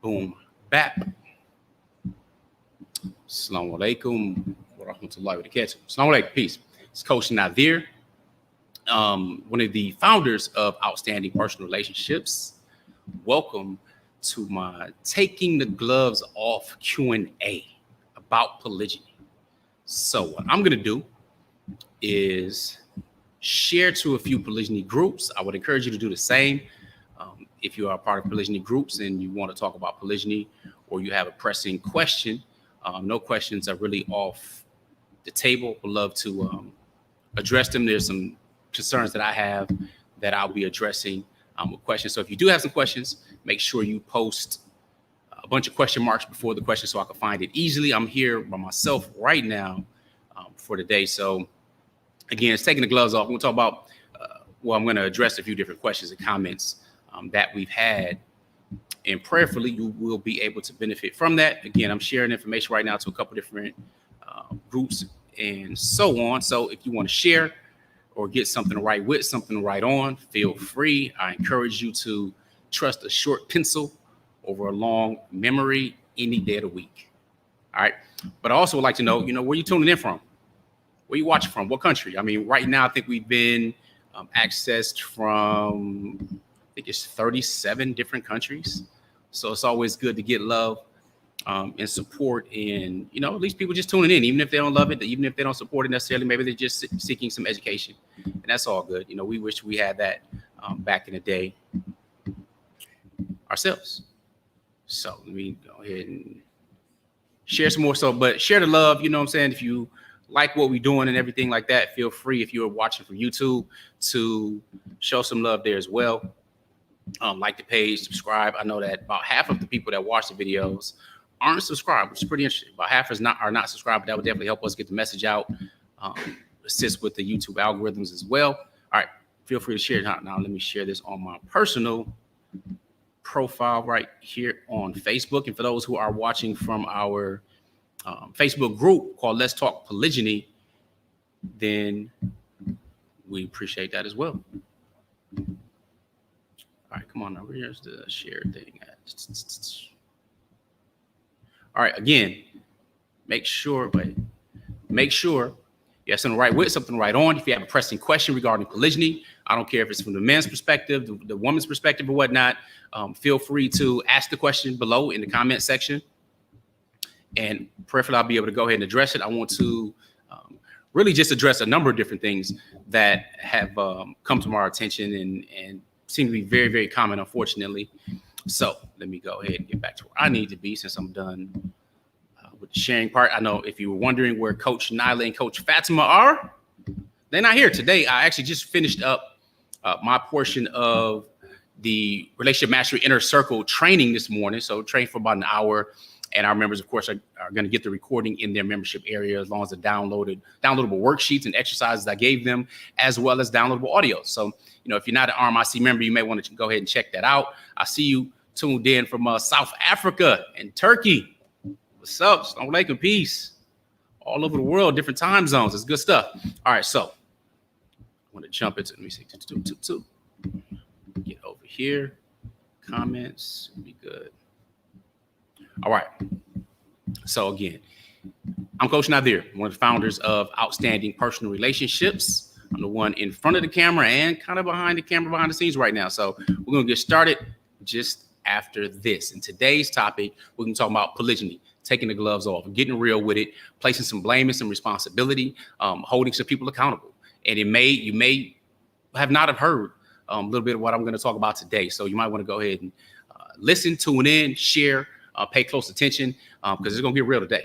Boom. Bap. Assalamu alaikum wa rahmatullahi wa barakatuh. Assalamu alaikum. Peace. It's Coach Nazir, one of the founders of Outstanding Personal Relationships. Welcome to my Taking the Gloves Off Q&A about polygyny. So what I'm going to do is share to a few polygyny groups. I would encourage you to do the same. If you are a part of polygyny groups and you want to talk about polygyny or you have a pressing question, no questions are really off the table. Would love to address them. There's some concerns that I have that I'll be addressing with questions. So if you do have some questions, make sure you post a bunch of question marks before the question so I can find it easily. I'm here by myself right now for today. So again, it's taking the gloves off. We'll talk about, I'm going to address a few different questions and comments that we've had, and prayerfully you will be able to benefit from that. Again, I'm sharing information right now to a couple different groups and so on. So if you want to share or get something to write with, something to write on, feel free. I encourage you to trust a short pencil over a long memory any day of the week. All right. But I also would like to know, where you tuning in from? Where you watching from? What country? I mean, right now, I think we've been accessed from, I think it's 37 different countries. So it's always good to get love and support, and at least people just tuning in, even if they don't love it, even if they don't support it necessarily, maybe they're just seeking some education, and that's all good. We wish we had that back in the day ourselves. So let me go ahead and share some more. But share the love. You know what I'm saying? If you like what we're doing and everything like that, feel free, if you're watching from YouTube, to show some love there as well. Like the page, subscribe. I know that about half of the people that watch the videos aren't subscribed, which is pretty interesting. About half are not subscribed, but that would definitely help us get the message out, assist with the YouTube algorithms as well. All right, feel free to share it. Now let me share this on my personal profile right here on Facebook. And for those who are watching from our Facebook group called Let's Talk Polygyny, then we appreciate that as well. All right, come on now. Where's the share thing at? All right, again, make sure you have something to write with, something to write on. If you have a pressing question regarding polygyny, I don't care if it's from the man's perspective, the woman's perspective, or whatnot, feel free to ask the question below in the comment section. And prayerfully, I'll be able to go ahead and address it. I want to really just address a number of different things that have come to my attention and seem to be very, very common, unfortunately. So let me go ahead and get back to where I need to be since I'm done with the sharing part. I know if you were wondering where Coach Nyla and Coach Fatimah are, they're not here today. I actually just finished up my portion of the Relationship Mastery Inner Circle training this morning. So trained for about an hour. And our members, of course, are going to get the recording in their membership area, as long as the downloadable worksheets and exercises I gave them, as well as downloadable audio. So, if you're not an RMIC member, you may want to go ahead and check that out. I see you tuned in from South Africa and Turkey. What's up? Assalamu alaikum, peace. All over the world, different time zones. It's good stuff. All right, so I want to jump into, let me see, get over here. Comments, be good. All right. So again, I'm Coach Nazir, one of the founders of Outstanding Personal Relationships. I'm the one in front of the camera and kind of behind the camera, behind the scenes right now. So we're going to get started just after this. In today's topic, we're going to talk about polygyny, taking the gloves off, getting real with it, placing some blame and some responsibility, holding some people accountable. And you may have not have heard a little bit of what I'm going to talk about today. So you might want to go ahead and listen, tune in, share, pay close attention, because it's going to get real today.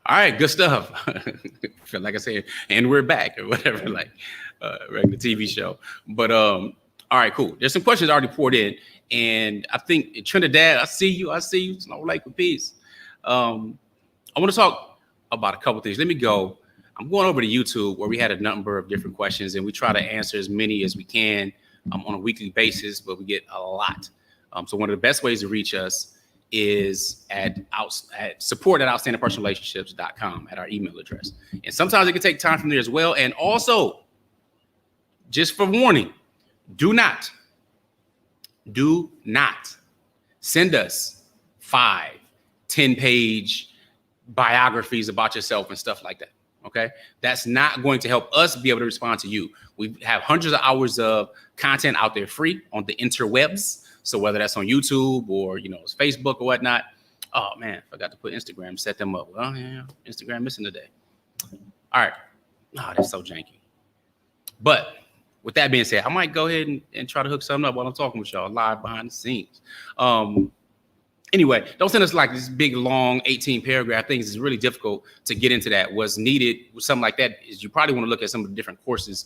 All right, good stuff. Feel like I said, and we're back or whatever, like regular TV show. But all right, cool. There's some questions already poured in, and I think Trinidad, I see you. It's no like with peace. I want to talk about a couple things. Let me go. I'm going over to YouTube where we had a number of different questions, and we try to answer as many as we can on a weekly basis, but we get a lot. So one of the best ways to reach us is at support@outstandingpersonalrelationships.com at our email address. And sometimes it can take time from there as well. And also, just for warning, do not send us 5-10-page biographies about yourself and stuff like that. Okay, that's not going to help us be able to respond to you. We have hundreds of hours of content out there free on the interwebs. So whether that's on YouTube or, it's Facebook or whatnot. Oh man, forgot to put Instagram, set them up. Well, yeah, Instagram missing today. All right. Oh, that's so janky. But with that being said, I might go ahead and try to hook something up while I'm talking with y'all live behind the scenes. Anyway, don't send us like this big, long 18-paragraph things. It's really difficult to get into that. What's needed with something like that is you probably want to look at some of the different courses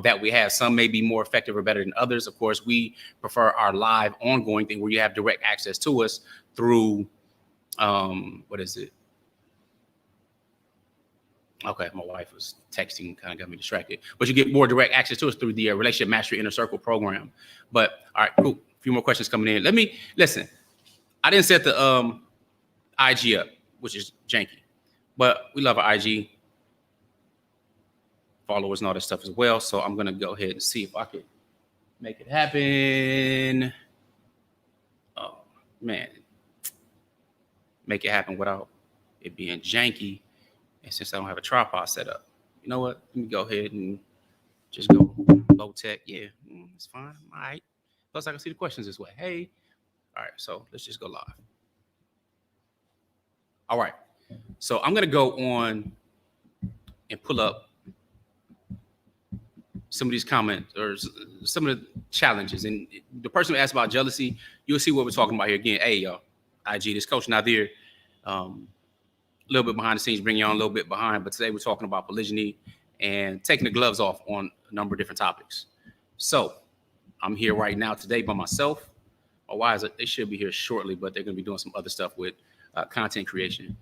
that we have. Some may be more effective or better than others. Of course, we prefer our live ongoing thing where you have direct access to us through, what is it? Okay, my wife was texting, kind of got me distracted. But you get more direct access to us through the Relationship Mastery Inner Circle program. But all right, cool. A few more questions coming in. Listen. I didn't set the IG up, which is janky, but we love our IG followers and all that stuff as well. So I'm going to go ahead and see if I could make it happen. Oh, man. Make it happen without it being janky. And since I don't have a tripod set up, you know what? Let me go ahead and just go low tech. Yeah, it's fine. All right. Plus, I can see the questions this way. Hey. All right, so let's just go live. All right, so I'm going to go on and pull up some of these comments or some of the challenges. And the person who asked about jealousy, you'll see what we're talking about here again. Hey, y'all, IG, this Coach Nazir, a little bit behind the scenes, bringing you on a little bit behind. But today we're talking about polygyny and taking the gloves off on a number of different topics. So I'm here right now today by myself. My wives, they should be here shortly, but they're going to be doing some other stuff with content creation.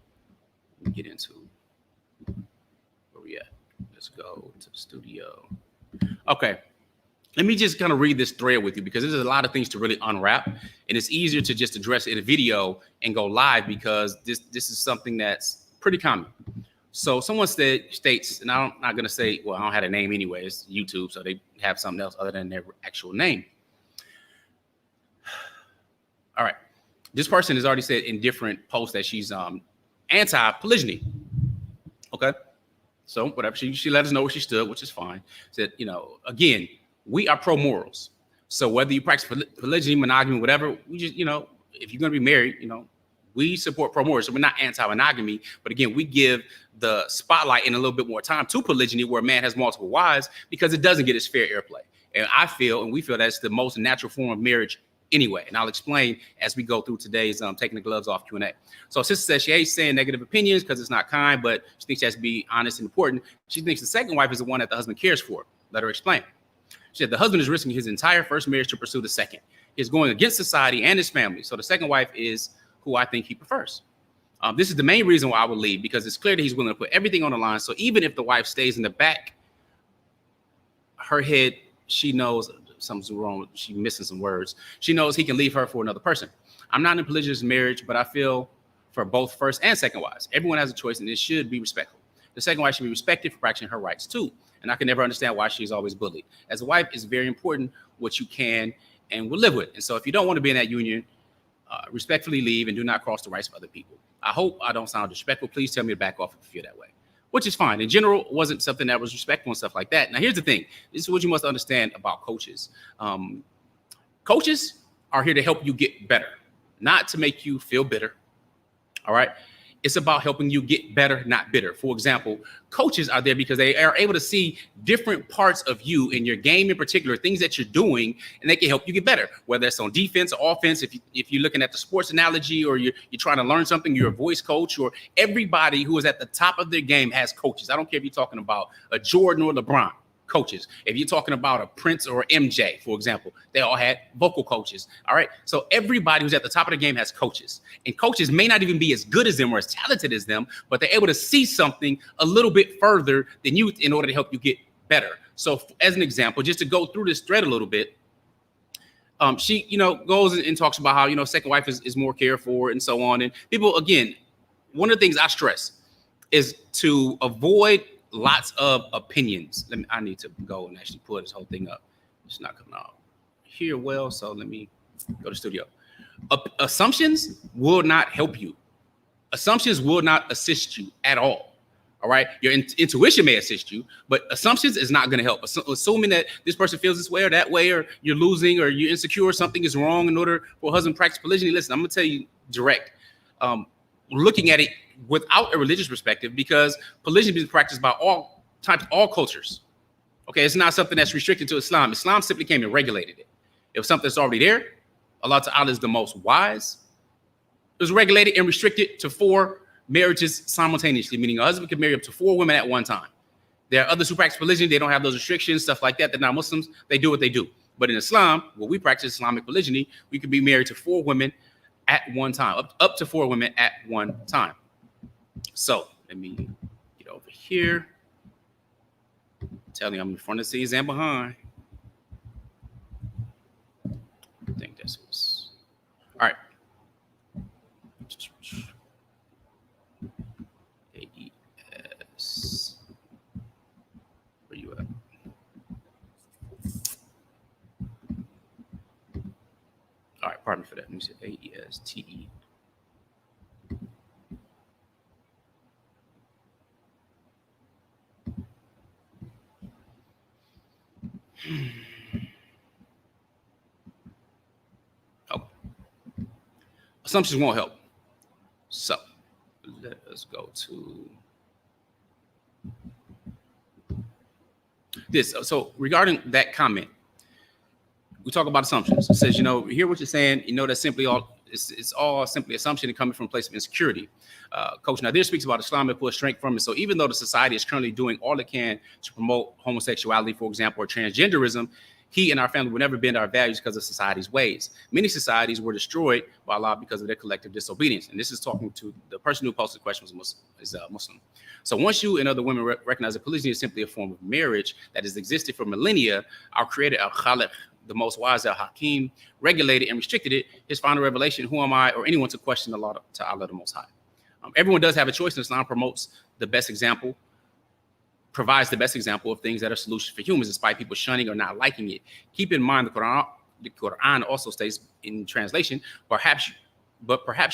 Let me get into where we at. Let's go to the studio. Okay. Let me just kind of read this thread with you because there's a lot of things to really unwrap, and it's easier to just address it in a video and go live because this is something that's pretty common. So someone states, and I'm not going to say, well, I don't have a name anyway. It's YouTube, so they have something else other than their actual name. All right. This person has already said in different posts that she's anti-polygyny. Okay. So whatever, she let us know where she stood, which is fine. Said, again, we are pro-morals. So whether you practice polygyny, monogamy, whatever, we just, if you're going to be married, we support pro-morals. So we're not anti-monogamy. But again, we give the spotlight and a little bit more time to polygyny where a man has multiple wives because it doesn't get its fair airplay. And we feel that's the most natural form of marriage anyway, and I'll explain as we go through today's taking the gloves off Q&A. So sister says she hates saying negative opinions because it's not kind, but she thinks she has to be honest and important. She thinks the second wife is the one that the husband cares for. Let her explain. She said the husband is risking his entire first marriage to pursue the second. He's going against society and his family. So the second wife is who I think he prefers. This is the main reason why I would leave because it's clear that he's willing to put everything on the line. So even if the wife stays in the back, her head, she knows something's wrong. She's missing some words. She knows he can leave her for another person. I'm not in a polygynous marriage, but I feel for both first and second wives. Everyone has a choice, and it should be respectful. The second wife should be respected for practicing her rights too. And I can never understand why she's always bullied. As a wife, it's very important what you can and will live with. And so if you don't want to be in that union, respectfully leave and do not cross the rights of other people. I hope I don't sound disrespectful. Please tell me to back off if you feel that way. Which is fine. In general, it wasn't something that was respectful and stuff like that. Now, here's the thing. This is what you must understand about coaches. Coaches are here to help you get better, not to make you feel bitter. All right. It's about helping you get better, not bitter. For example, coaches are there because they are able to see different parts of you in your game in particular, things that you're doing, and they can help you get better, whether it's on defense or offense. If you're looking at the sports analogy, or you're trying to learn something, you're a voice coach, or everybody who is at the top of their game has coaches. I don't care if you're talking about a Jordan or LeBron. Coaches. If you're talking about a Prince or MJ, for example, they all had vocal coaches. All right. So everybody who's at the top of the game has coaches, and coaches may not even be as good as them or as talented as them, but they're able to see something a little bit further than you in order to help you get better. So as an example, just to go through this thread a little bit, she, goes and talks about how, second wife is more cared for and so on. And people, again, one of the things I stress is to avoid lots of opinions. I need to go and actually pull this whole thing up. It's not coming out here well, so let me go to studio. Assumptions will not help you. Assumptions will not assist you at all. All right, your intuition may assist you, but assumptions is not going to help. Assuming that this person feels this way or that way, or you're losing, or you're insecure, or something is wrong in order for a husband to practice polygyny. Listen, I'm going to tell you direct. Looking at it without a religious perspective, because polygyny is practiced by all cultures. Okay, it's not something that's restricted to Islam. Islam simply came and regulated it. It was something that's already there. Allah Ta'ala is the most wise. It was regulated and restricted to 4 marriages simultaneously, meaning a husband can marry up to 4 women at one time. There are others who practice polygyny. They don't have those restrictions, stuff like that. They're not Muslims. They do what they do. But in Islam, where we practice Islamic polygyny, we could be married to 4 women at one time, up to 4 women at one time. So let me get over here. I'm telling you, I'm in front of the scenes and behind. I think this was all right. AES. Where you at? All right, pardon me for that. Let me say AESTE. Oh, assumptions won't help. So let us go to this. So regarding that comment, we talk about assumptions. It says, hear what you're saying. That's simply all. It's all simply assumption and coming from a place of insecurity. Coach Nazir speaks about Islam and pulls strength from it. So even though the society is currently doing all it can to promote homosexuality, for example, or transgenderism, he and our family will never bend our values because of society's ways. Many societies were destroyed by Allah because of their collective disobedience. And this is talking to the person who posted the question was Muslim. So once you and other women recognize that polygyny is simply a form of marriage that has existed for millennia, our creator, Al-Khaliq, the most wise, Al-Hakim, regulated and restricted it. His final revelation, who am I or anyone to question the law to Allah the Most High? Everyone does have a choice, and Islam provides the best example of things that are solutions for humans, despite people shunning or not liking it. Keep in mind, the Quran also states in translation, perhaps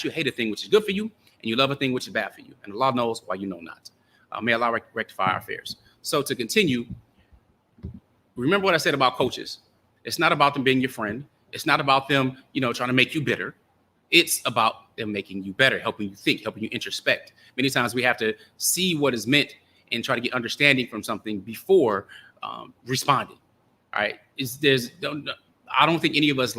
you hate a thing which is good for you, and you love a thing which is bad for you. And Allah knows why you know not. May Allah rectify our affairs. So to continue, remember what I said about coaches. It's not about them being your friend. It's not about them, trying to make you bitter. It's about them making you better, helping you think, helping you introspect. Many times we have to see what is meant and try to get understanding from something before responding. All right. I don't think any of us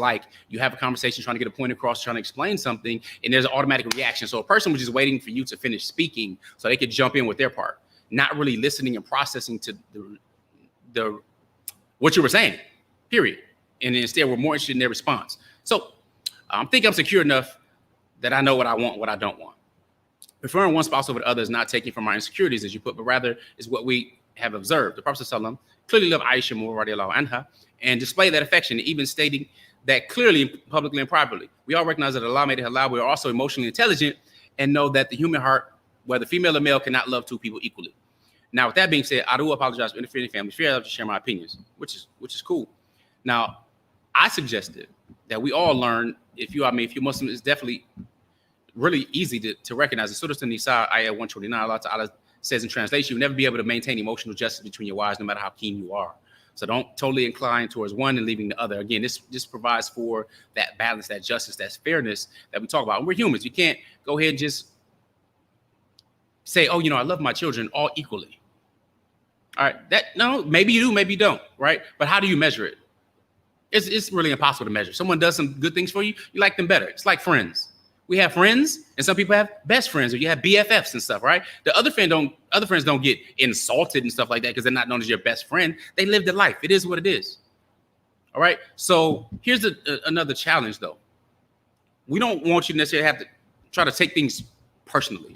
you have a conversation trying to get a point across, trying to explain something, and there's an automatic reaction. So a person was just waiting for you to finish speaking so they could jump in with their part, not really listening and processing to the what you were saying, period. And instead, we're more interested in their response. So I think I'm secure enough that I know what I want, what I don't want. Preferring one spouse over the other is not taking from our insecurities, as you put, but rather is what we have observed. The Prophet ﷺ clearly loved Aisha more, radiallahu anha, and displayed that affection, even stating that clearly, publicly and privately. We all recognize that Allah made it halal. We are also emotionally intelligent and know that the human heart, whether female or male, cannot love 2 people equally. Now, with that being said, I do apologize for interfering in family sphere. I have to share my opinions, which is cool. Now, I suggested that we all learn, if you're Muslim, it's definitely really easy to recognize. In Surah An-Nisa, ayah 129, Allah Ta'ala says in translation, you'll never be able to maintain emotional justice between your wives, no matter how keen you are. So don't totally incline towards one and leaving the other. Again, this provides for that balance, that justice, that fairness that we talk about. And we're humans. You can't go ahead and just say, oh, I love my children all equally. All right, no, maybe you do, maybe you don't, right? But how do you measure it? It's really impossible to measure. Someone does some good things for you, you like them better. It's like friends. We have friends, and some people have best friends, or you have BFFs and stuff, right? The other friends don't get insulted and stuff like that because they're not known as your best friend. They live their life. It is what it is. All right. So here's another challenge, though. We don't want you to necessarily have to try to take things personally.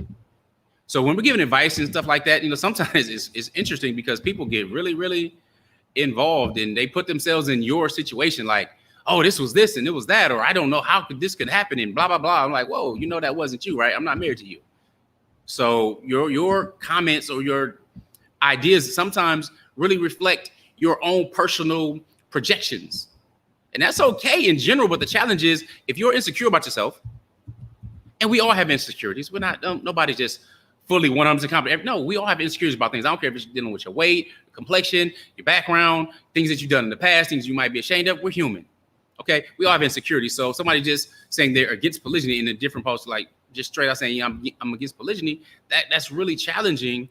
So when we're giving advice and stuff like that, sometimes it's interesting because people get really, really involved and they put themselves in your situation, like, oh, this was this and it was that, or I don't know how this could happen and blah, blah, blah. I'm like, whoa, that wasn't you, right? I'm not married to you. So your comments or your ideas sometimes really reflect your own personal projections. And that's okay in general, but the challenge is if you're insecure about yourself, and we all have insecurities, nobody's just fully 100% confident. No, we all have insecurities about things. I don't care if it's dealing with your weight, complexion, your background, things that you've done in the past, things you might be ashamed of. We're human. Okay, we all have insecurities. So somebody just saying they're against polygyny in a different post, like just straight out saying I'm against polygyny, that's really challenging.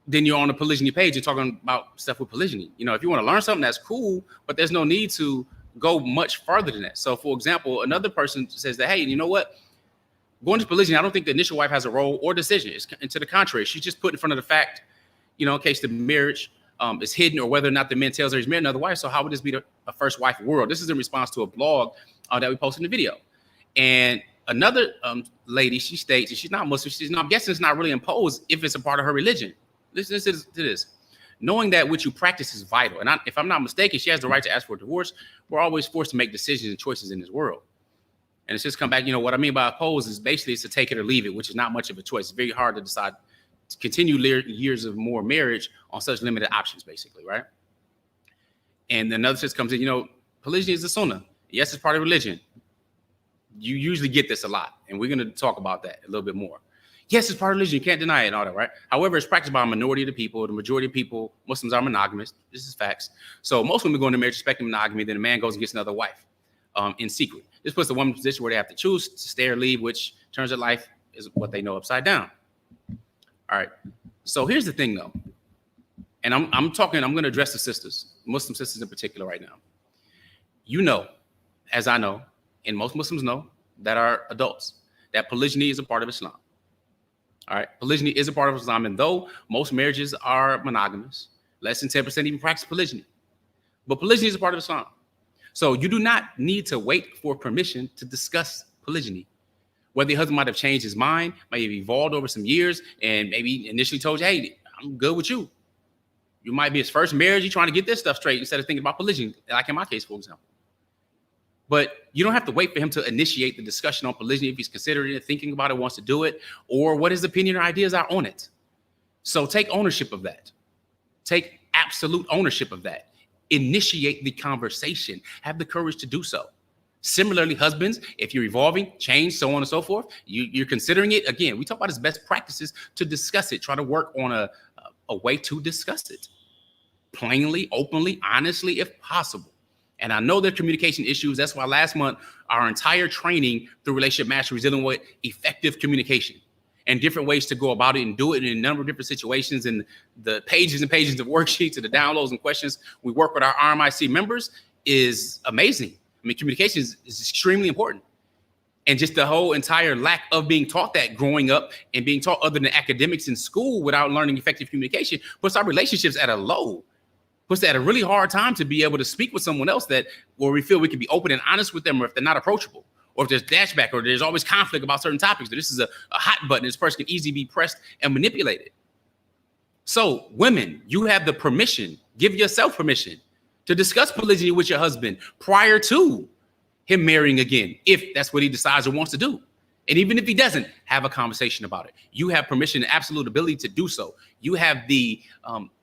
Then you're on the polygyny page and talking about stuff with polygyny. If you want to learn something, that's cool, but there's no need to go much further than that. So, for example, another person says that, hey, you know what? Going to polygyny, I don't think the initial wife has a role or decision. And to the contrary, she's just put in front of the fact, in case the marriage is hidden or whether or not the man tells her he's married another wife. So how would this be a first wife world? This is in response to a blog that we posted in the video. And another lady, she states, and she's not Muslim, I'm guessing it's not really imposed if it's a part of her religion. Listen to this. Knowing that what you practice is vital. And if I'm not mistaken, she has the right to ask for a divorce. We're always forced to make decisions and choices in this world. And it's just come back, what I mean by oppose is basically it's to take it or leave it, which is not much of a choice. It's very hard to decide to continue years of more marriage on such limited options, basically, right? And another sense comes in, polygyny is a sunnah. Yes, it's part of religion. You usually get this a lot, and we're going to talk about that a little bit more. Yes, it's part of religion. You can't deny it and all that, right? However, it's practiced by a minority of the people. The majority of people, Muslims, are monogamous. This is facts. So most women go into marriage expecting monogamy. Then a man goes and gets another wife in secret. This puts the woman in a position where they have to choose to stay or leave, which turns their life is what they know upside down. All right. So here's the thing, though. And I'm going to address the sisters, Muslim sisters in particular right now. As I know, and most Muslims know that are adults, that polygyny is a part of Islam. All right. Polygyny is a part of Islam. And though most marriages are monogamous, less than 10% even practice polygyny. But polygyny is a part of Islam. So you do not need to wait for permission to discuss polygyny. Whether your husband might have changed his mind, might have evolved over some years, and maybe initially told you, hey, I'm good with you. You might be his first marriage. You're trying to get this stuff straight instead of thinking about polygyny, like in my case, for example. But you don't have to wait for him to initiate the discussion on polygyny if he's considering it, thinking about it, wants to do it, or what his opinion or ideas are on it. So take ownership of that. Take absolute ownership of that. Initiate the conversation. Have the courage to do so. Similarly, husbands, if you're evolving, change, so on and so forth, you're considering it. Again, we talk about his best practices to discuss it. Try to work on a way to discuss it. Plainly, openly, honestly, if possible. And I know there are communication issues. That's why last month, our entire training through Relationship Mastery is dealing with effective communication and different ways to go about it and do it in a number of different situations. And the pages and pages of worksheets and the downloads and questions we work with our RMIC members is amazing. I mean, communication is extremely important. And just the whole entire lack of being taught that growing up and being taught other than academics in school without learning effective communication puts our relationships at a low. Puts at a really hard time to be able to speak with someone else where we feel we can be open and honest with them, or if they're not approachable, or if there's dashback, or there's always conflict about certain topics. This is a hot button. This person can easily be pressed and manipulated. So women, you have the permission, give yourself permission to discuss polygyny with your husband prior to him marrying again, if that's what he decides or wants to do. And even if he doesn't, have a conversation about it. You have permission and absolute ability to do so. You have the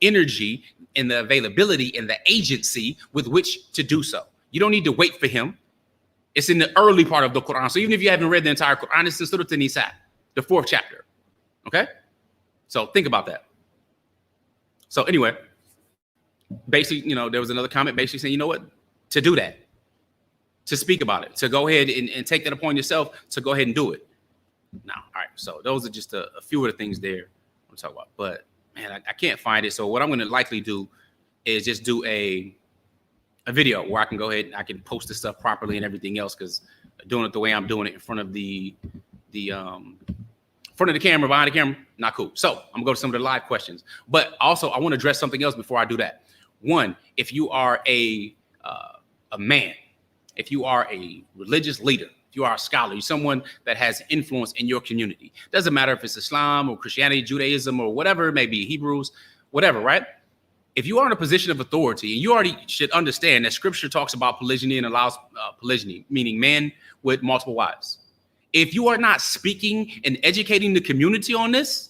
energy and the availability and the agency with which to do so. You don't need to wait for him. It's in the early part of the Quran. So even if you haven't read the entire Quran, it's in Surah An-Nisa, the 4th chapter. Okay? So think about that. So anyway, basically, there was another comment basically saying, you know what? To do that. To speak about it, to go ahead and take that upon yourself, to go ahead and do it. No. All right. So those are just a few of the things there I'm talking about. But man, I can't find it. So what I'm going to likely do is just do a video where I can go ahead and I can post this stuff properly and everything else, because doing it the way I'm doing it in front of the front of the camera, behind the camera, not cool. So I'm gonna go to some of the live questions. But also I want to address something else before I do that. One, if you are a man, if you are a religious leader, if you are a scholar, you're someone that has influence in your community. Doesn't matter if it's Islam or Christianity, Judaism, or whatever it may be, Hebrews, whatever, right? If you are in a position of authority, you already should understand that scripture talks about polygyny and allows polygyny, meaning men with multiple wives. If you are not speaking and educating the community on this,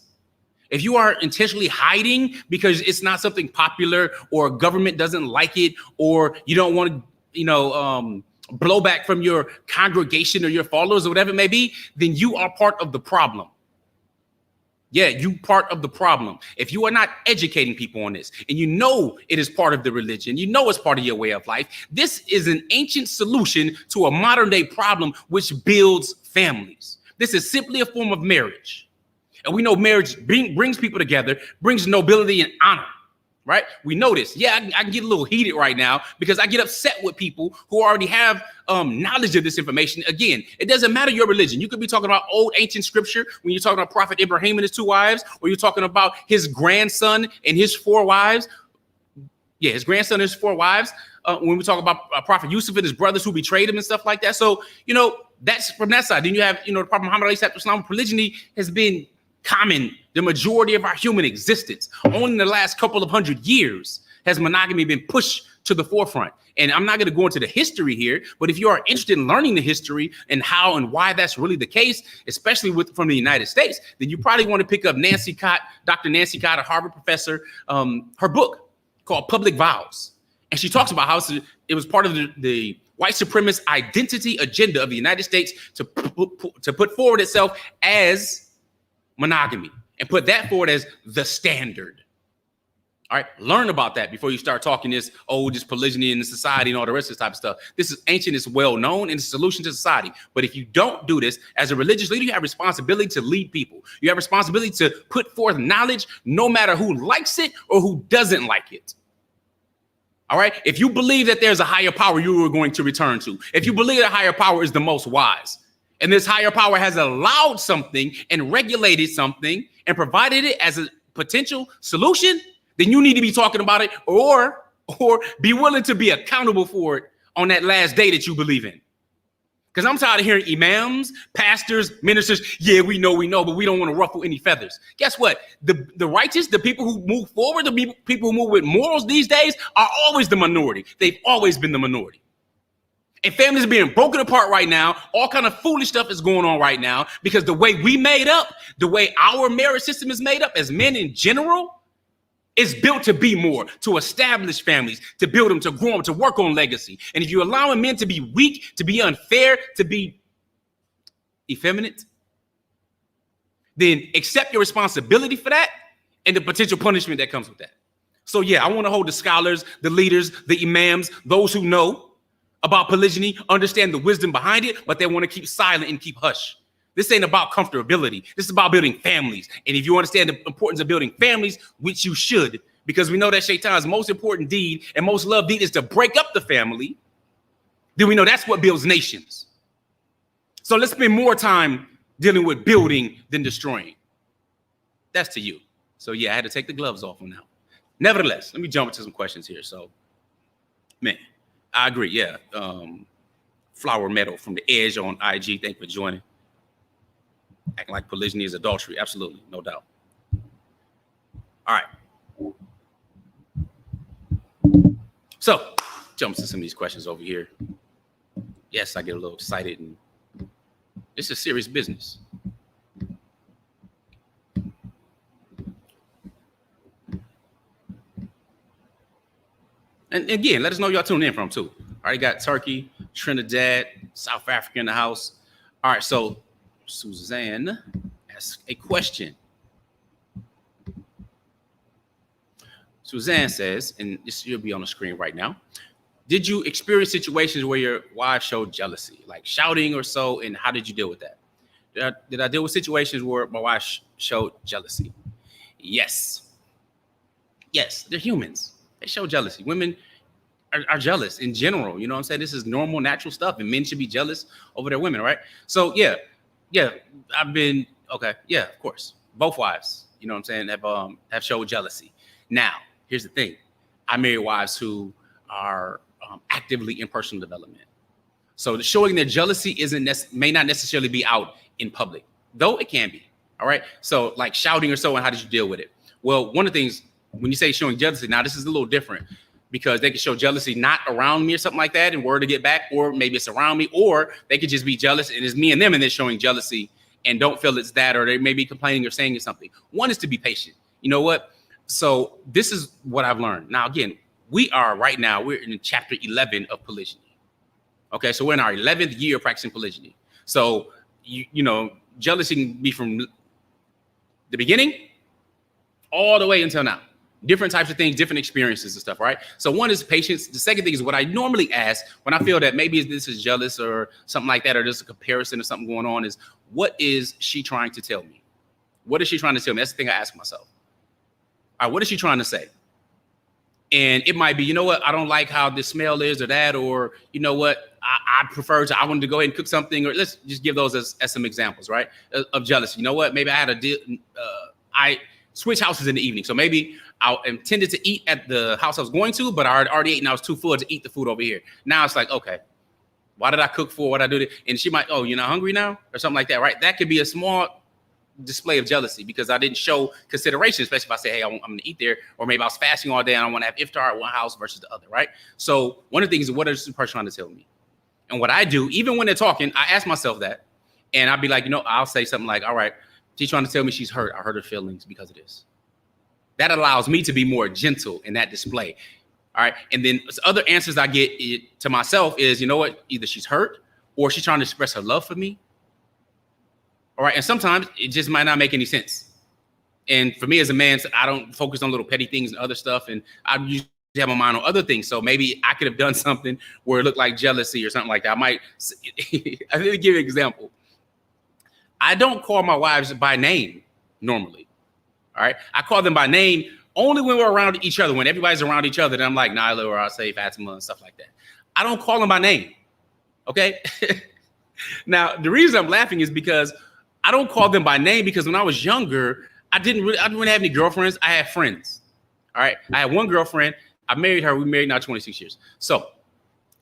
if you are intentionally hiding because it's not something popular or government doesn't like it, or you don't want to, blowback from your congregation or your followers or whatever it may be, then you are part of the problem. Yeah, you part of the problem. If you are not educating people on this, and you know it is part of the religion, you know it's part of your way of life, this is an ancient solution to a modern day problem which builds families. This is simply a form of marriage. And we know marriage brings people together, brings nobility and honor, right? We know this. Yeah, I get a little heated right now because I get upset with people who already have knowledge of this information. Again, it doesn't matter your religion. You could be talking about old ancient scripture when you're talking about Prophet Ibrahim and his 2 wives, or you're talking about his grandson and his 4 wives. Yeah, his grandson and his 4 wives. When we talk about Prophet Yusuf and his brothers who betrayed him and stuff like that. So, that's from that side. Then you have, the Prophet Muhammad alayhi salam. Polygyny has been common the majority of our human existence. Only in the last couple of 100 years has monogamy been pushed to the forefront. And I'm not going to go into the history here, but if you are interested in learning the history and how and why that's really the case, especially from the United States, then you probably want to pick up Dr. Nancy Cott, a Harvard professor, her book called Public Vows. And she talks about how it was part of the white supremacist identity agenda of the United States to put forward itself as monogamy and put that forward as the standard. All right, learn about that before you start talking just polygyny in the society and all the rest of this type of stuff. This is ancient, it's well known, and it's a solution to society. But if you don't do this as a religious leader, you have responsibility to lead people. You have responsibility to put forth knowledge, no matter who likes it or who doesn't like it. All right, if you believe that there's a higher power you are going to return to, if you believe that higher power is the most wise, and this higher power has allowed something and regulated something and provided it as a potential solution, then you need to be talking about it or be willing to be accountable for it on that last day that you believe in. Because I'm tired of hearing imams, pastors, ministers, yeah, we know, but we don't want to ruffle any feathers. Guess what? The righteous, the people who move forward, the people who move with morals these days are always the minority. They've always been the minority. And families are being broken apart right now. All kind of foolish stuff is going on right now because the way we made up, the way our marriage system is made up as men in general, is built to be more, to establish families, to build them, to grow them, to work on legacy. And if you're allowing men to be weak, to be unfair, to be effeminate, then accept your responsibility for that and the potential punishment that comes with that. So yeah, I want to hold the scholars, the leaders, the imams, those who know about polygyny, understand the wisdom behind it, but they want to keep silent and keep hush. This ain't about comfortability. This is about building families. And if you understand the importance of building families, which you should, because we know that Shaitan's most important deed and most loved deed is to break up the family, then we know that's what builds nations. So let's spend more time dealing with building than destroying. That's to you. So yeah, I had to take the gloves off on that. Nevertheless, let me jump into some questions here. So, man, I agree. Yeah. Flower Metal from the Edge on IG. Thank you for joining. Acting like polygyny is adultery. Absolutely. No doubt. All right. So, jump to some of these questions over here. Yes, I get a little excited, and this is serious business. And again, let us know y'all tuning in from too. All right, got Turkey, Trinidad, South Africa in the house. All right, so Suzanne asked a question. Suzanne says, and this will be on the screen right now. Did you experience situations where your wife showed jealousy, like shouting or so, and how did you deal with that? Did I deal with situations where my wife showed jealousy? Yes. Yes, they're humans. They show jealousy. Women are jealous in general. You know what I'm saying? This is normal, natural stuff, and men should be jealous over their women, right? So yeah, I've been okay. Yeah, of course. Both wives, you know what I'm saying, have showed jealousy. Now, here's the thing: I marry wives who are actively in personal development. So showing their jealousy may not necessarily be out in public, though it can be. All right. So like shouting or so, and how did you deal with it? Well, one of the things when you say showing jealousy, now this is a little different because they can show jealousy not around me or something like that, and word to get back, or maybe it's around me, or they could just be jealous and it's me and them, and they're showing jealousy and don't feel it's that, or they may be complaining or saying something. One is to be patient. You know what? So this is what I've learned. Now, again, we're in chapter 11 of polygyny. Okay, so we're in our 11th year practicing polygyny. So, you know, jealousy can be from the beginning all the way until now. Different types of things, different experiences and stuff, right? So one is patience. The second thing is what I normally ask when I feel that maybe this is jealous or something like that, or there's a comparison or something going on, is what is she trying to tell me? What is she trying to tell me? That's the thing I ask myself. All right, what is she trying to say? And it might be, you know what, I don't like how this smell is or that, or you know what, I wanted to go ahead and cook something, or let's just give those as some examples, right, of jealousy. You know what, maybe I had a deal, I switch houses in the evening. So maybe I intended to eat at the house I was going to, but I had already ate and I was too full to eat the food over here. Now it's like, okay, why did I cook for? What did I do? And she might, oh, you're not hungry now? Or something like that, right? That could be a small display of jealousy because I didn't show consideration, especially if I say, hey, I'm going to eat there, or maybe I was fasting all day and I want to have iftar at one house versus the other, right? So one of the things is, what is the person trying to tell me? And what I do, even when they're talking, I ask myself that, and I'll be like, you know, I'll say something like, all right, she's trying to tell me she's hurt. I hurt her feelings because of this. That allows me to be more gentle in that display. All right. And then other answers I get to myself is, you know what, either she's hurt or she's trying to express her love for me. All right. And sometimes it just might not make any sense. And for me as a man, I don't focus on little petty things and other stuff. And I usually have my mind on other things. So maybe I could have done something where it looked like jealousy or something like that. I might, I need to give you an example. I don't call my wives by name normally. All right. I call them by name only when we're around each other. When everybody's around each other, then I'm like Nyla, or I'll say Fatimah and stuff like that. I don't call them by name. Okay. Now, the reason I'm laughing is because I don't call them by name because when I was younger, I didn't really have any girlfriends. I had friends. All right. I had one girlfriend. I married her. We married now 26 years. So,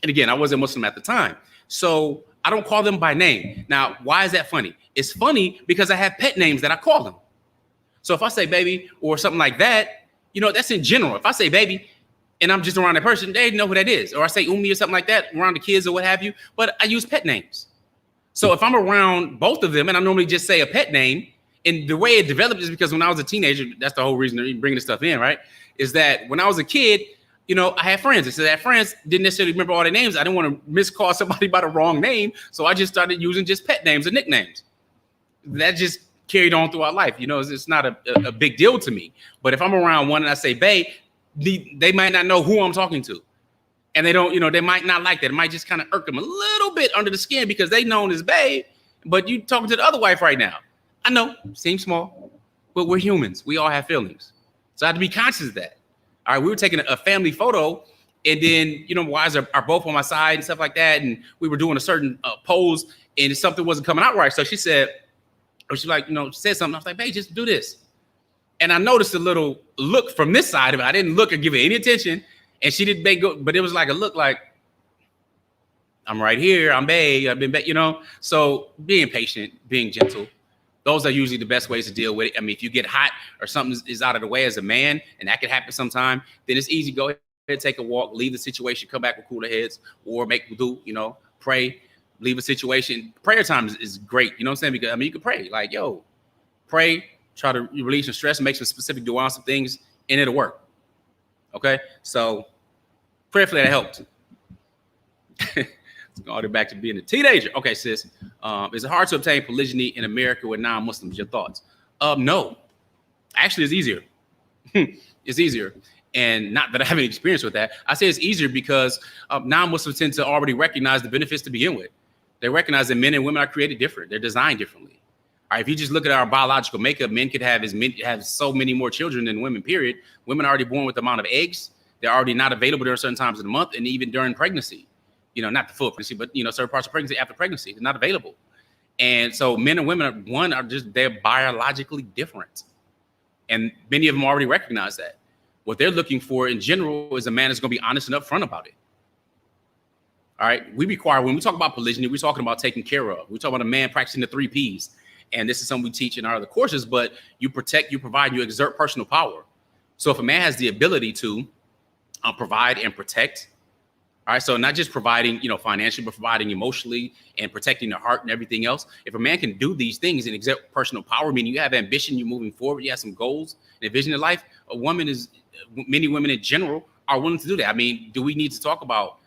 and again, I wasn't Muslim at the time. So I don't call them by name. Now, why is that funny? It's funny because I have pet names that I call them. So if I say baby or something like that, you know, that's in general. If I say baby and I'm just around that person, they know who that is. Or I say Umi or something like that around the kids or what have you. But I use pet names. So if I'm around both of them and I normally just say a pet name, and the way it developed is because when I was a teenager, that's the whole reason to bring this stuff in, right? Is that when I was a kid, you know, I had friends. And so that friends didn't necessarily remember all their names. I didn't want to miscall somebody by the wrong name. So I just started using just pet names and nicknames. That just carried on throughout life. You know, it's not a big deal to me. But if I'm around one and I say bae, they might not know who I'm talking to. And they don't, you know, they might not like that. It might just kind of irk them a little bit under the skin because they known as bae, but you talking to the other wife right now. I know, seems small, but we're humans. We all have feelings. So I have to be conscious of that. All right, we were taking a family photo, and then, you know, wives are both on my side and stuff like that. And we were doing a certain pose, and something wasn't coming out right. So she said, or she like, you know, said something. I was like, babe, just do this. And I noticed a little look from this side of it. I didn't look or give it any attention. And she didn't go, but it was like a look like, I'm right here. I'm bae. I've been bae, you know. So being patient, being gentle. Those are usually the best ways to deal with it. I mean, if you get hot or something is out of the way as a man, and that could happen sometime, then it's easy. Go ahead, take a walk, leave the situation, come back with cooler heads, or make wudu, you know, pray, leave a situation. Prayer time is great. You know what I'm saying? Because, I mean, you can pray. Like, yo, pray, try to release some stress and make some specific dua on some things, and it'll work. Okay? So, prayerfully, that helped. All the way back to being a teenager. Okay, sis. Is it hard to obtain polygyny in America with non-Muslims? Your thoughts? No. Actually, it's easier. It's easier. And not that I have any experience with that. I say it's easier because non-Muslims tend to already recognize the benefits to begin with. They recognize that men and women are created different. They're designed differently. All right, if you just look at our biological makeup, men could have so many more children than women, period. Women are already born with the amount of eggs. They're already not available during certain times of the month and even during pregnancy. Not the full pregnancy, but, certain parts of pregnancy, after pregnancy, they're not available. And so men and women they're biologically different. And many of them already recognize that. What they're looking for in general is a man that's going to be honest and upfront about it. All right. When we talk about polygyny, we're talking about taking care of. We're talking about a man practicing the 3 Ps. And this is something we teach in our other courses, but you protect, you provide, you exert personal power. So if a man has the ability to provide and protect, all right, so not just providing, financially, but providing emotionally and protecting their heart and everything else. If a man can do these things and exert personal power, meaning you have ambition, you're moving forward, you have some goals and a vision in life, many women in general are willing to do that. I mean, do we need to talk about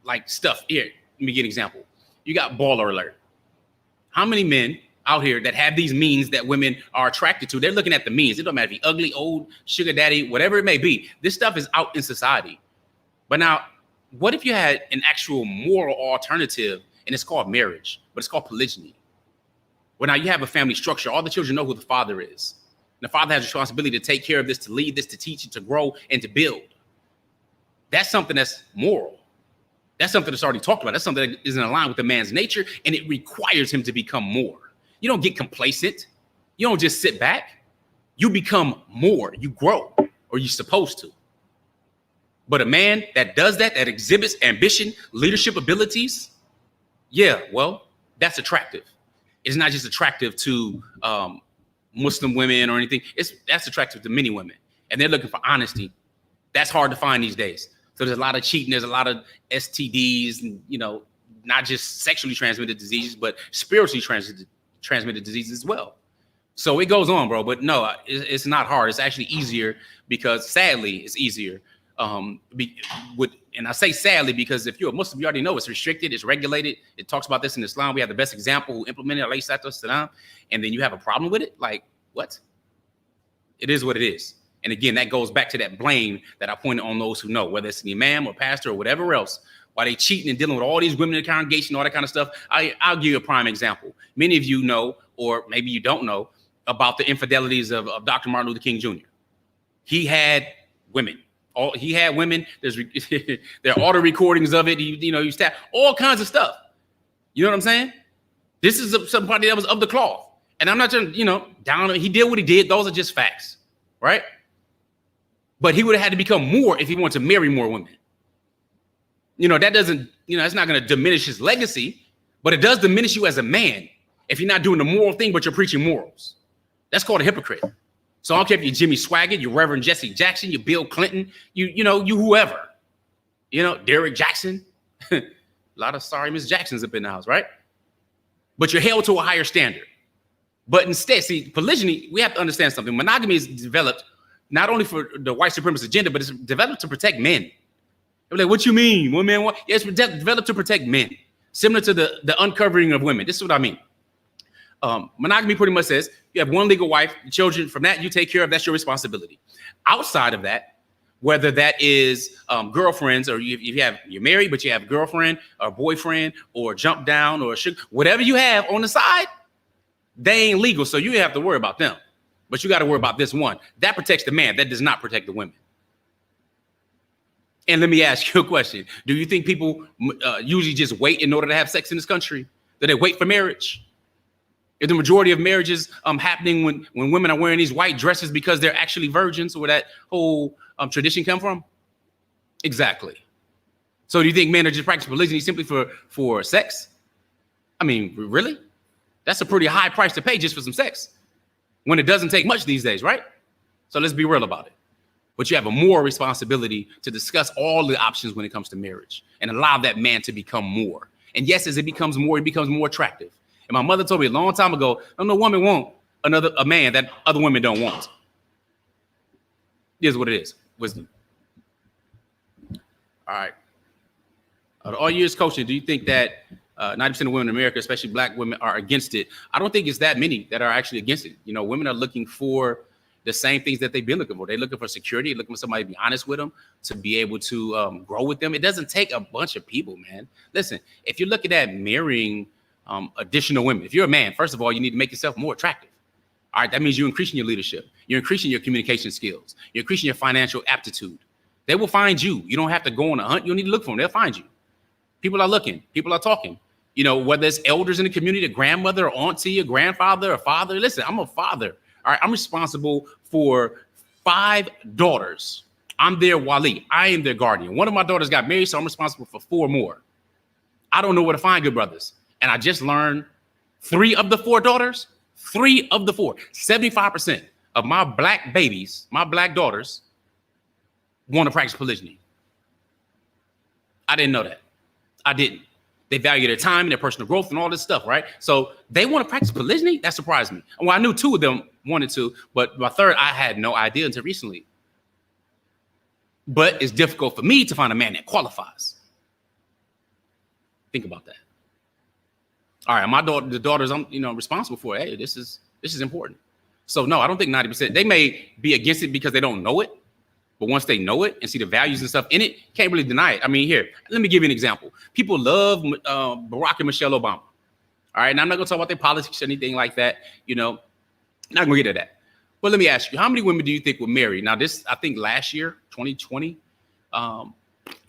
like stuff here? Let me give an example. You got baller alert. How many men out here that have these means that women are attracted to? They're looking at the means. It don't matter if you're ugly, old, sugar daddy, whatever it may be. This stuff is out in society. But now, what if you had an actual moral alternative and it's called marriage, but it's called polygyny? Well, now you have a family structure. All the children know who the father is. And the father has a responsibility to take care of this, to lead this, to teach it, to grow, and to build. That's something that's moral. That's something that's already talked about. That's something that is in line with the man's nature, and it requires him to become more. You don't get complacent. You don't just sit back. You become more. You grow, or you're supposed to. But a man that does that exhibits ambition, leadership abilities, that's attractive. It's not just attractive to Muslim women or anything. That's attractive to many women. And they're looking for honesty. That's hard to find these days. So there's a lot of cheating. There's a lot of STDs, and, not just sexually transmitted diseases, but spiritually transmitted diseases as well. So it goes on, bro. But no, it's not hard. It's actually easier because, sadly, it's easier. And I say sadly because if you're a Muslim, you already know it's restricted, it's regulated. It talks about this in Islam. We have the best example who implemented alayhi salatu wasalam, and then you have a problem with it. Like, what? It is what it is. And again, that goes back to that blame that I pointed on those who know, whether it's an imam or pastor or whatever else, while they cheating and dealing with all these women in the congregation, all that kind of stuff. I'll give you a prime example. Many of you know, or maybe you don't know, about the infidelities of Dr. Martin Luther King Jr. He had women. He had women. There are auto recordings of it. You stat all kinds of stuff. You know what I'm saying? This is somebody that was of the cloth. And I'm not trying, down. He did what he did. Those are just facts, right? But he would have had to become more if he wanted to marry more women. That doesn't, it's not going to diminish his legacy, but it does diminish you as a man if you're not doing the moral thing, but you're preaching morals. That's called a hypocrite. So I don't care if you're Jimmy Swaggart, you're Reverend Jesse Jackson, you're Bill Clinton, you whoever, Derek Jackson, a lot of sorry Miss Jacksons up in the house, right? But you're held to a higher standard. But instead, see, polygyny, we have to understand something. Monogamy is developed not only for the white supremacist agenda, but it's developed to protect men. They're like, what you mean? One man, one? Yeah, it's developed to protect men, similar to the uncovering of women. This is what I mean. Monogamy pretty much says you have one legal wife, children from that you take care of. That's your responsibility. Outside of that, whether that is girlfriends or you're married, but you have a girlfriend or boyfriend or jump down or whatever you have on the side, they ain't legal. So you have to worry about them. But you got to worry about this one. That protects the man. That does not protect the women. And let me ask you a question. Do you think people usually just wait in order to have sex in this country? Do they wait for marriage? Is the majority of marriages happening when women are wearing these white dresses because they're actually virgins, where that whole tradition come from? Exactly. So do you think men are just practicing polygyny simply for sex? I mean, really? That's a pretty high price to pay just for some sex when it doesn't take much these days, right? So let's be real about it. But you have a moral responsibility to discuss all the options when it comes to marriage and allow that man to become more. And yes, as it becomes more, he becomes more attractive. And my mother told me a long time ago, no woman want a man that other women don't want. It is what it is. Wisdom. All right. All years coaching, do you think that 90% of women in America, especially black women, are against it? I don't think it's that many that are actually against it. Women are looking for the same things that they've been looking for. They're looking for security, they're looking for somebody to be honest with them, to be able to grow with them. It doesn't take a bunch of people, man. Listen, if you're looking at marrying additional women. If you're a man, first of all, you need to make yourself more attractive. All right, that means you're increasing your leadership. You're increasing your communication skills. You're increasing your financial aptitude. They will find you. You don't have to go on a hunt. You don't need to look for them. They'll find you. People are looking. People are talking. You know, whether it's elders in the community, a grandmother, or auntie, a grandfather, or father. Listen, I'm a father. All right, I'm responsible for 5 daughters. I'm their wali. I am their guardian. One of my daughters got married, so I'm responsible for 4 more. I don't know where to find good brothers. And I just learned 3 of the 4 daughters, 3 of the 4, 75% of my black babies, my black daughters, want to practice polygyny. I didn't know that. I didn't. They value their time and their personal growth and all this stuff, right? So they want to practice polygyny? That surprised me. Well, I knew 2 of them wanted to, but my third, I had no idea until recently. But it's difficult for me to find a man that qualifies. Think about that. All right, the daughters I'm responsible for. Hey, this is important. So no, I don't think 90%. They may be against it because they don't know it, but once they know it and see the values and stuff in it, can't really deny it. I mean, here, let me give you an example. People love Barack and Michelle Obama. All right, and I'm not gonna talk about their politics or anything like that. Not gonna get to that. But let me ask you, how many women do you think were married? Now, this, I think last year, 2020, it was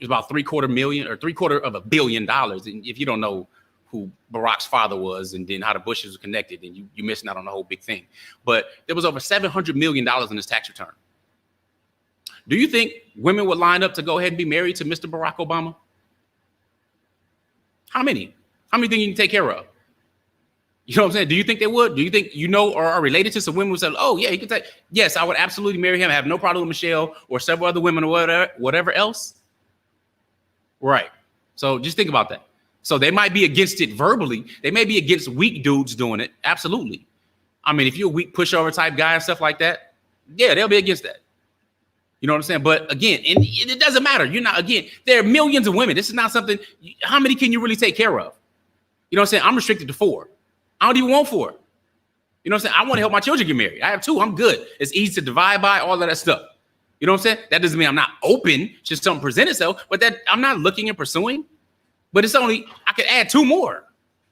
about $750 million. And if you don't know who Barack's father was and then how the Bushes were connected, then you're missing out on the whole big thing. But there was over $700 million in his tax return. Do you think women would line up to go ahead and be married to Mr. Barack Obama? How many? How many think you can take care of? You know what I'm saying? Do you think they would? Do you think or are related to some women who said, oh, yeah, he can take. Yes, I would absolutely marry him. I have no problem with Michelle or several other women or whatever else. Right. So just think about that. So they might be against it verbally. They may be against weak dudes doing it. Absolutely. I mean, if you're a weak pushover type guy and stuff like that, yeah, they'll be against that. You know what I'm saying? But again, and it doesn't matter. There are millions of women. This is not something, how many can you really take care of? You know what I'm saying? I'm restricted to 4. I don't even want 4. You know what I'm saying? I want to help my children get married. I have 2. I'm good. It's easy to divide by, all of that stuff. You know what I'm saying? That doesn't mean I'm not open to something present itself, but that I'm not looking and pursuing. But it's only, I could add 2 more.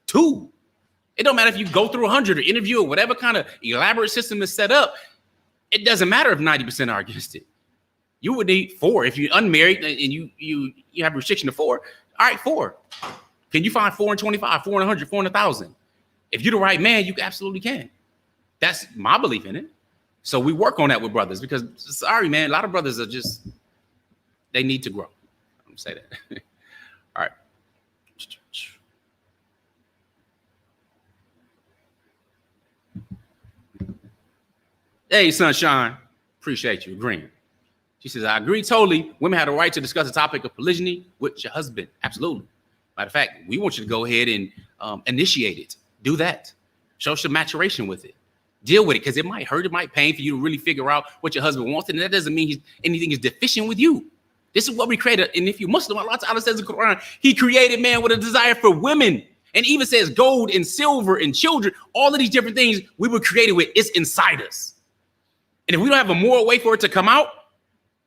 2. It don't matter if you go through 100 or interview or whatever kind of elaborate system is set up. It doesn't matter if 90% are against it. You would need 4. If you're unmarried and you have a restriction to 4, all right, 4. Can you find 4 and 25, 4 and 100, 4 and 1,000? If you're the right man, you absolutely can. That's my belief in it. So we work on that with brothers because, sorry, man, a lot of brothers are just, they need to grow. I'm gonna say that. All right. Hey, Sunshine. Appreciate you agreeing. She says, I agree totally. Women have the right to discuss the topic of polygyny with your husband. Absolutely. Matter of fact, we want you to go ahead and initiate it. Do that. Show some maturation with it. Deal with it because it might hurt. It might pain for you to really figure out what your husband wants. And that doesn't mean anything is deficient with you. This is what we created. And if you're Muslim, Allah Ta'ala says in the Quran, he created man with a desire for women. And even says gold and silver and children, all of these different things we were created with, it's inside us. And if we don't have a moral way for it to come out,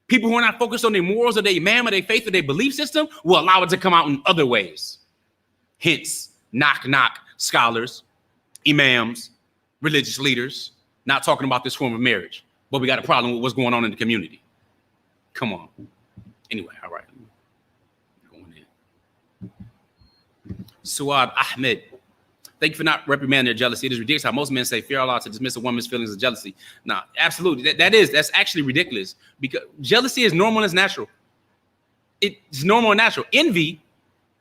people who are not focused on their morals or their imam or their faith or their belief system will allow it to come out in other ways. Hence, knock, scholars, imams, religious leaders, not talking about this form of marriage. But we got a problem with what's going on in the community. Come on. Anyway, all right. Going in. Suad Ahmed. Thank you for not reprimanding their jealousy. It is ridiculous how most men say fear Allah to dismiss a woman's feelings of jealousy. Nah, absolutely. That's actually ridiculous because jealousy is normal and it's natural. It's normal and natural. Envy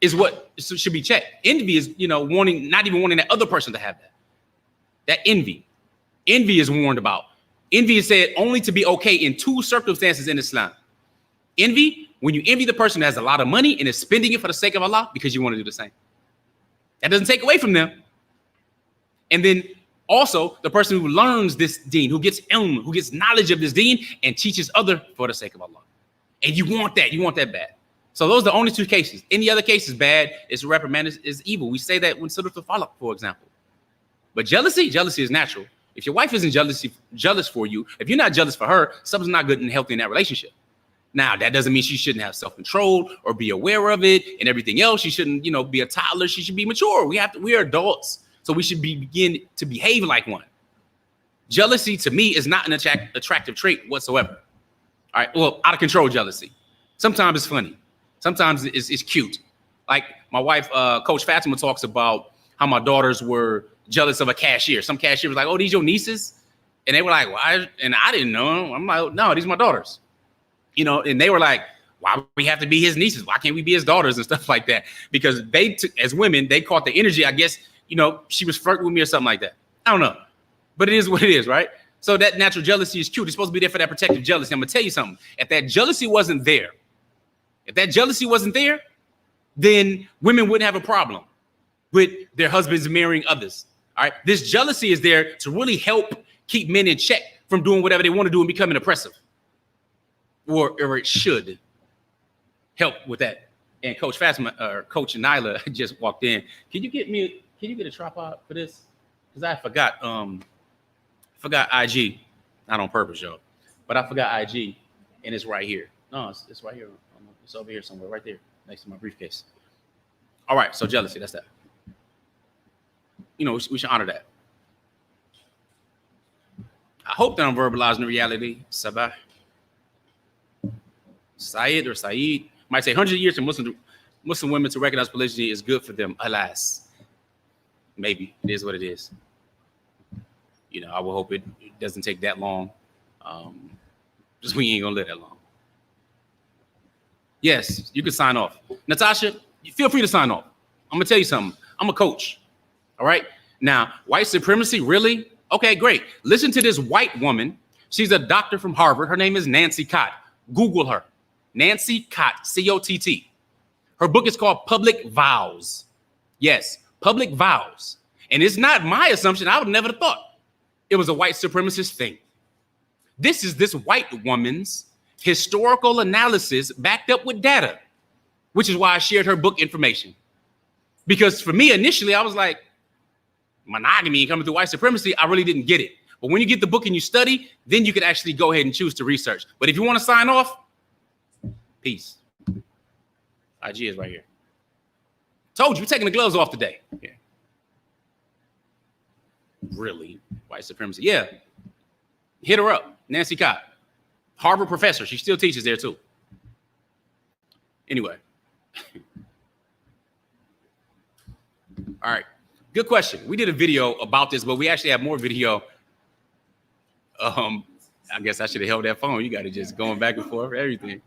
is what should be checked. Envy is, not even wanting that other person to have that. That envy is warned about. Envy is said only to be okay in 2 circumstances in Islam. Envy, when you envy the person that has a lot of money and is spending it for the sake of Allah because you want to do the same. That doesn't take away from them. And then also the person who learns this deen, who gets ilm, who gets knowledge of this deen and teaches other for the sake of Allah. And you want that bad. So those are the only 2 cases. Any other case is bad. It's a reprimand, is evil. We say that when Surah Al-Falaq, for example. But jealousy is natural. If your wife isn't jealous for you, if you're not jealous for her, something's not good and healthy in that relationship. Now, that doesn't mean she shouldn't have self-control or be aware of it and everything else. She shouldn't, be a toddler. She should be mature. We are adults, so we should begin to behave like one. Jealousy, to me, is not an attractive trait whatsoever. All right, well, out of control jealousy. Sometimes it's funny. Sometimes it's cute. Like my wife, Coach Fatimah, talks about how my daughters were jealous of a cashier. Some cashier was like, "Oh, these your nieces?" And they were like, "Why?" And I didn't know. I'm like, "No, these are my daughters." And they were like, "Why would we have to be his nieces? Why can't we be his daughters?" and stuff like that. Because as women, they caught the energy. I guess, she was flirting with me or something like that. I don't know. But it is what it is, right? So that natural jealousy is cute. It's supposed to be there for that protective jealousy. I'm going to tell you something. If that jealousy wasn't there, then women wouldn't have a problem with their husbands marrying others. All right. This jealousy is there to really help keep men in check from doing whatever they want to do and becoming oppressive. Or it should help with that. And Coach Fatimah or Coach Nyla just walked in. Can you get a tripod for this? Because I forgot IG. Not on purpose, y'all. But I forgot IG, and it's right here. No, it's right here. It's over here somewhere, right there, next to my briefcase. All right, so jealousy, that's that. We should honor that. I hope that I'm verbalizing the reality. Sabah. Syed or Saeed might say 100 years for Muslim women to recognize polygyny is good for them. Alas, maybe it is what it is. I will hope it doesn't take that long. Just we ain't gonna live that long. Yes, you can sign off. Natasha, feel free to sign off. I'm gonna tell you something. I'm a coach. All right. Now, white supremacy, really? Okay, great. Listen to this white woman. She's a doctor from Harvard. Her name is Nancy Cott. Google her. Nancy Cott, C-O-T-T. Her book is called Public Vows. Yes, Public Vows. And it's not my assumption. I would never have thought it was a white supremacist thing. This is this white woman's historical analysis backed up with data, which is why I shared her book information. Because for me, initially, I was like, monogamy coming through white supremacy, I really didn't get it. But when you get the book and you study, then you can actually go ahead and choose to research. But if you want to sign off, peace. IG is right here. Told you, we're taking the gloves off today. Yeah. Really? White supremacy? Yeah. Hit her up. Nancy Cott. Harvard professor. She still teaches there too. Anyway. All right. Good question. We did a video about this, but we actually have more video. I guess I should have held that phone. You got to just going back and forth, everything.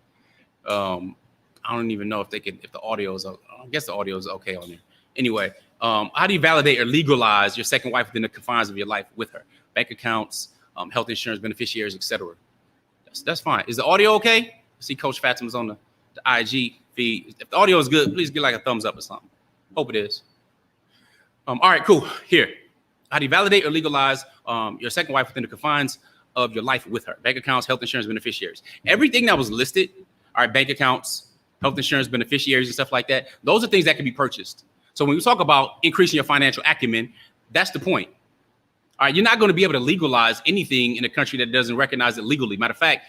I don't even know if the audio is, I guess the audio is okay on there. Anyway, how do you validate or legalize your second wife within the confines of your life with her? Bank accounts, health insurance, beneficiaries, etc. That's fine. Is the audio okay? I see Coach Fatimah's on the IG feed. If the audio is good, please give like a thumbs up or something. Hope it is. All right, cool. Here. How do you validate or legalize your second wife within the confines of your life with her? Bank accounts, health insurance, beneficiaries. Everything that was listed, all right, bank accounts, health insurance, beneficiaries, and stuff like that, those are things that can be purchased. So when we talk about increasing your financial acumen, that's the point. All right, you're not going to be able to legalize anything in a country that doesn't recognize it legally. Matter of fact,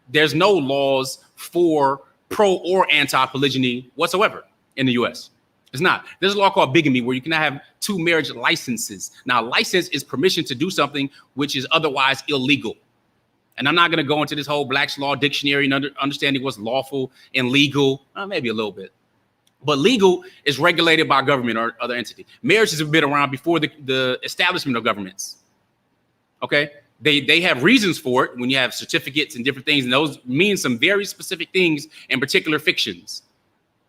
there's no laws for pro or anti-polygyny whatsoever in the U.S. It's not. There's a law called bigamy where you cannot have two marriage licenses. Now, a license is permission to do something which is otherwise illegal. And I'm not going to go into this whole Black's Law dictionary and understanding what's lawful and legal, maybe a little bit. But legal is regulated by government or other entity. Marriages have been around before the establishment of governments. Okay? They have reasons for it when you have certificates and different things, and those mean some very specific things in particular fictions.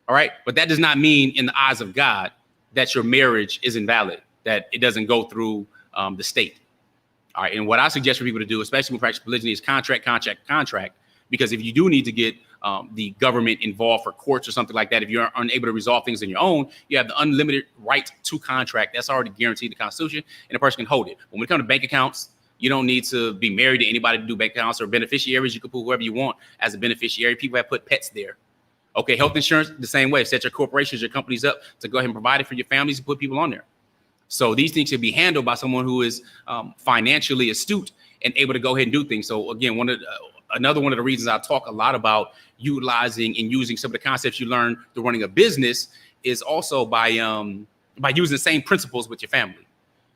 All right? But that does not mean in the eyes of God that your marriage is invalid, that it doesn't go through the state. All right. And what I suggest for people to do, especially when practicing polygyny, is contract. Because if you do need to get the government involved for courts or something like that, if you're unable to resolve things on your own, you have the unlimited right to contract. That's already guaranteed in the Constitution, and the person can hold it. When we come to bank accounts, you don't need to be married to anybody to do bank accounts, or beneficiaries. You can put whoever you want as a beneficiary. People have put pets there. Okay. Health insurance, the same way. Set your corporations, your companies up to go ahead and provide it for your families and put people on there. So these things should be handled by someone who is financially astute and able to go ahead and do things. So again, another one of the reasons I talk a lot about utilizing and using some of the concepts you learn through running a business is also by using the same principles with your family.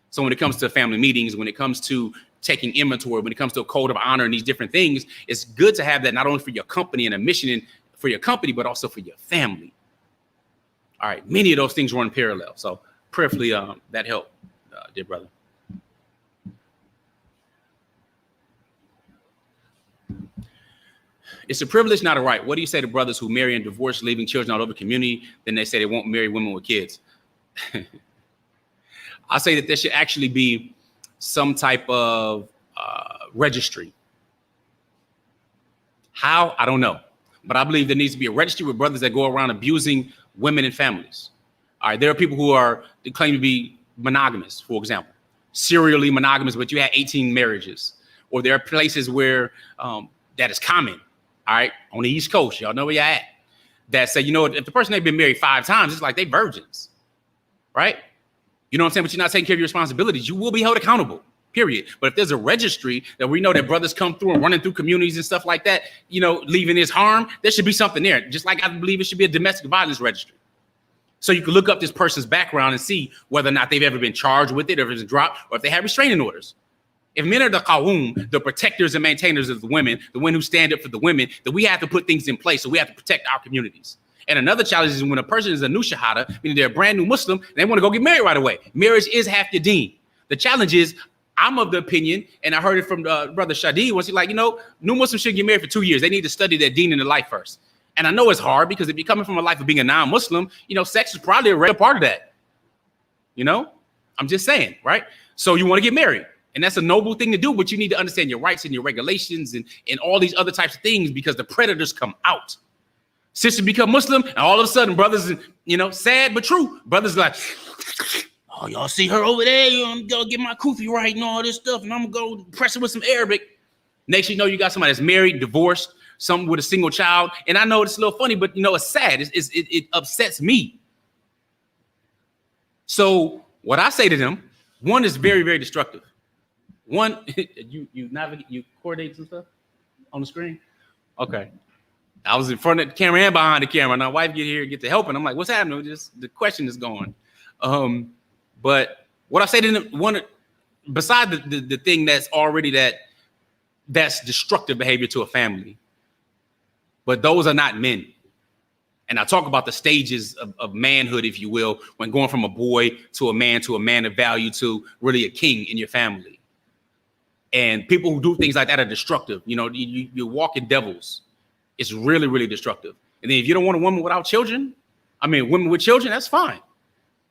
So when it comes to family meetings, when it comes to taking inventory, when it comes to a code of honor and these different things, it's good to have that not only for your company and a mission and for your company, but also for your family. All right, many of those things run parallel. So prayerfully, that helped, dear brother. It's a privilege, not a right. What do you say to brothers who marry and divorce, leaving children all over the community? Then they say they won't marry women with kids. I say that there should actually be some type of registry. How? I don't know. But I believe there needs to be a registry with brothers that go around abusing women and families. All right, there are people who claim to be monogamous, for example, serially monogamous, but you had 18 marriages. Or there are places where that is common. All right, on the East Coast, y'all know where you're at. That say, you know, if the person ain't been married 5 times, it's like they virgins, right? You know what I'm saying? But you're not taking care of your responsibilities. You will be held accountable, period. But if there's a registry that we know that brothers come through and running through communities and stuff like that, you know, leaving his harm, there should be something there. Just like I believe it should be a domestic violence registry. So you can look up this person's background and see whether or not they've ever been charged with it, or if it's dropped, or if they have restraining orders. If men are the qawum, the protectors and maintainers of the women who stand up for the women, then we have to put things in place. So we have to protect our communities. And another challenge is when a person is a new shahada, meaning they're a brand new Muslim, and they want to go get married right away. Marriage is half the deen. The challenge is, I'm of the opinion, and I heard it from Brother Shadi, was he like, you know, new Muslims should get married for 2 years. They need to study their deen in their life first. And I know it's hard because if you're coming from a life of being a non-Muslim, you know, sex is probably a regular part of that. You know, I'm just saying, right? So you want to get married. And that's a noble thing to do, but you need to understand your rights and your regulations and all these other types of things because the predators come out. Sisters become Muslim, and all of a sudden, brothers, you know, sad but true. Brothers like, oh, y'all see her over there? I'm going to get my kufi right and all this stuff, and I'm going to go press it with some Arabic. Next you know, you got somebody that's married, divorced, some with a single child. And I know it's a little funny, but, you know, it's sad. It upsets me. So what I say to them, one is very, very destructive. One, you navigate, you coordinate some stuff on the screen. Okay, I was in front of the camera and behind the camera. My wife get to help, and I'm like, "What's happening?" Just the question is going. But what I say to them, one, beside the thing that's already that's destructive behavior to a family, but those are not men. And I talk about the stages of manhood, if you will, when going from a boy to a man of value to really a king in your family. And people who do things like that are destructive. You know, you're walking devils. It's really, really destructive. And then if you don't want a woman without children, I mean, women with children, that's fine.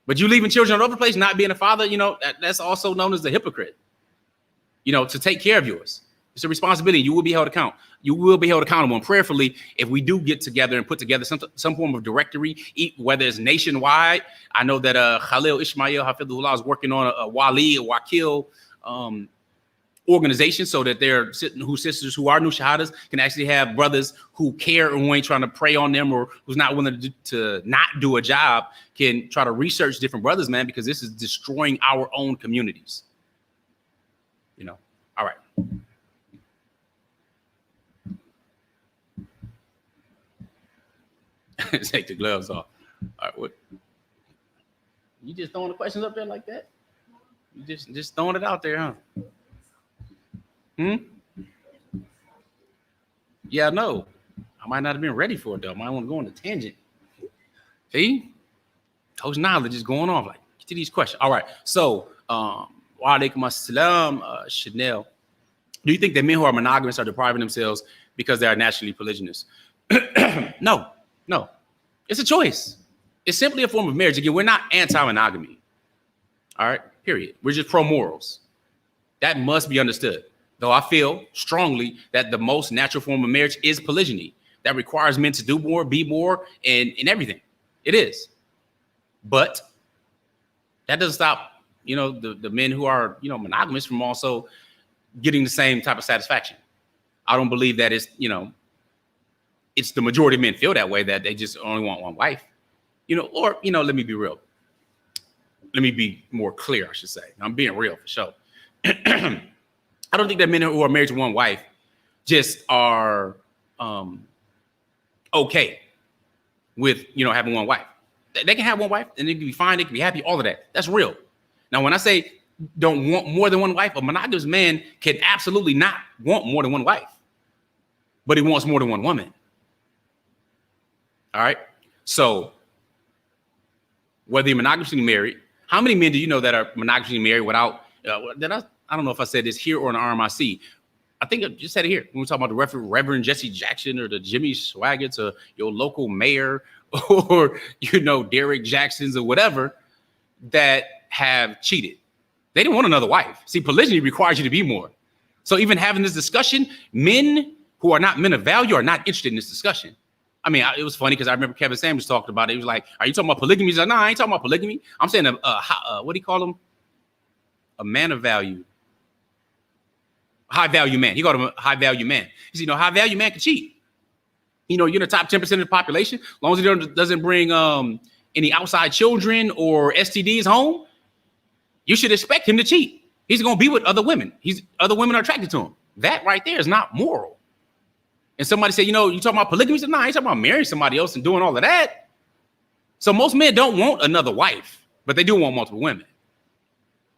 But you leaving children all over the place, not being a father, you know, that's also known as the hypocrite. You know, to take care of yours. It's a responsibility. You will be held accountable. You will be held accountable. And prayerfully, if we do get together and put together some form of directory, whether it's nationwide, I know that Khalil Ismail Hafidullah is working on a Wali, a Wakil, organization, so that their sisters who are new shahadas can actually have brothers who care and who ain't trying to prey on them or who's not willing to not do a job can try to research different brothers, man, because this is destroying our own communities. You know, all right. Take the gloves off. All right, what? You just throwing the questions up there like that? You just throwing it out there, huh? Yeah, no. I might not have been ready for it though. I might want to go on a tangent. See? Coach Nyla just going off like, get to these questions. All right. So, wa alaikum assalam, Chanel. Do you think that men who are monogamous are depriving themselves because they are naturally polygynous? No. It's a choice. It's simply a form of marriage. Again, we're not anti-monogamy. All right, period. We're just pro-morals. That must be understood. Though I feel strongly that the most natural form of marriage is polygyny. That requires men to do more, be more, and everything. It is. But that doesn't stop, you know, the men who are, you know, monogamous from also getting the same type of satisfaction. I don't believe that it's, you know, it's the majority of men feel that way, that they just only want one wife, you know, or, you know, let me be real. Let me be more clear, I should say. I'm being real for sure. I don't think that men who are married to one wife just are okay with, having one wife. They can have one wife and they can be fine. They can be happy. All of that. That's real. Now, when I say don't want more than one wife, a monogamous man can absolutely not want more than one wife, but he wants more than one woman. All right. So whether you're monogamously married, how many men do you know that are monogamously married without, I don't know if I said this here or in the RMIC. I think I just said it here. When we talk about the Reverend Jesse Jackson or the Jimmy Swaggarts or your local mayor or, Derek Jacksons or whatever that have cheated. They didn't want another wife. See, polygyny requires you to be more. So even having this discussion, men who are not men of value are not interested in this discussion. I mean, it was funny because I remember Kevin Samuels talked about it. He was like, "Are you talking about polygamy?" He's like, "No, I ain't talking about polygamy. I'm saying what do you call him? A man of value, high value man." He called him a high value man. He said, high value man can cheat. You're in the top 10% of the population, as long as he doesn't bring any outside children or STDs home. You should expect him to cheat. He's going to be with other women. Other women are attracted to him. That right there is not moral. And somebody said, you talking about polygamy? No, I ain't talking about marrying somebody else and doing all of that. So most men don't want another wife, but they do want multiple women.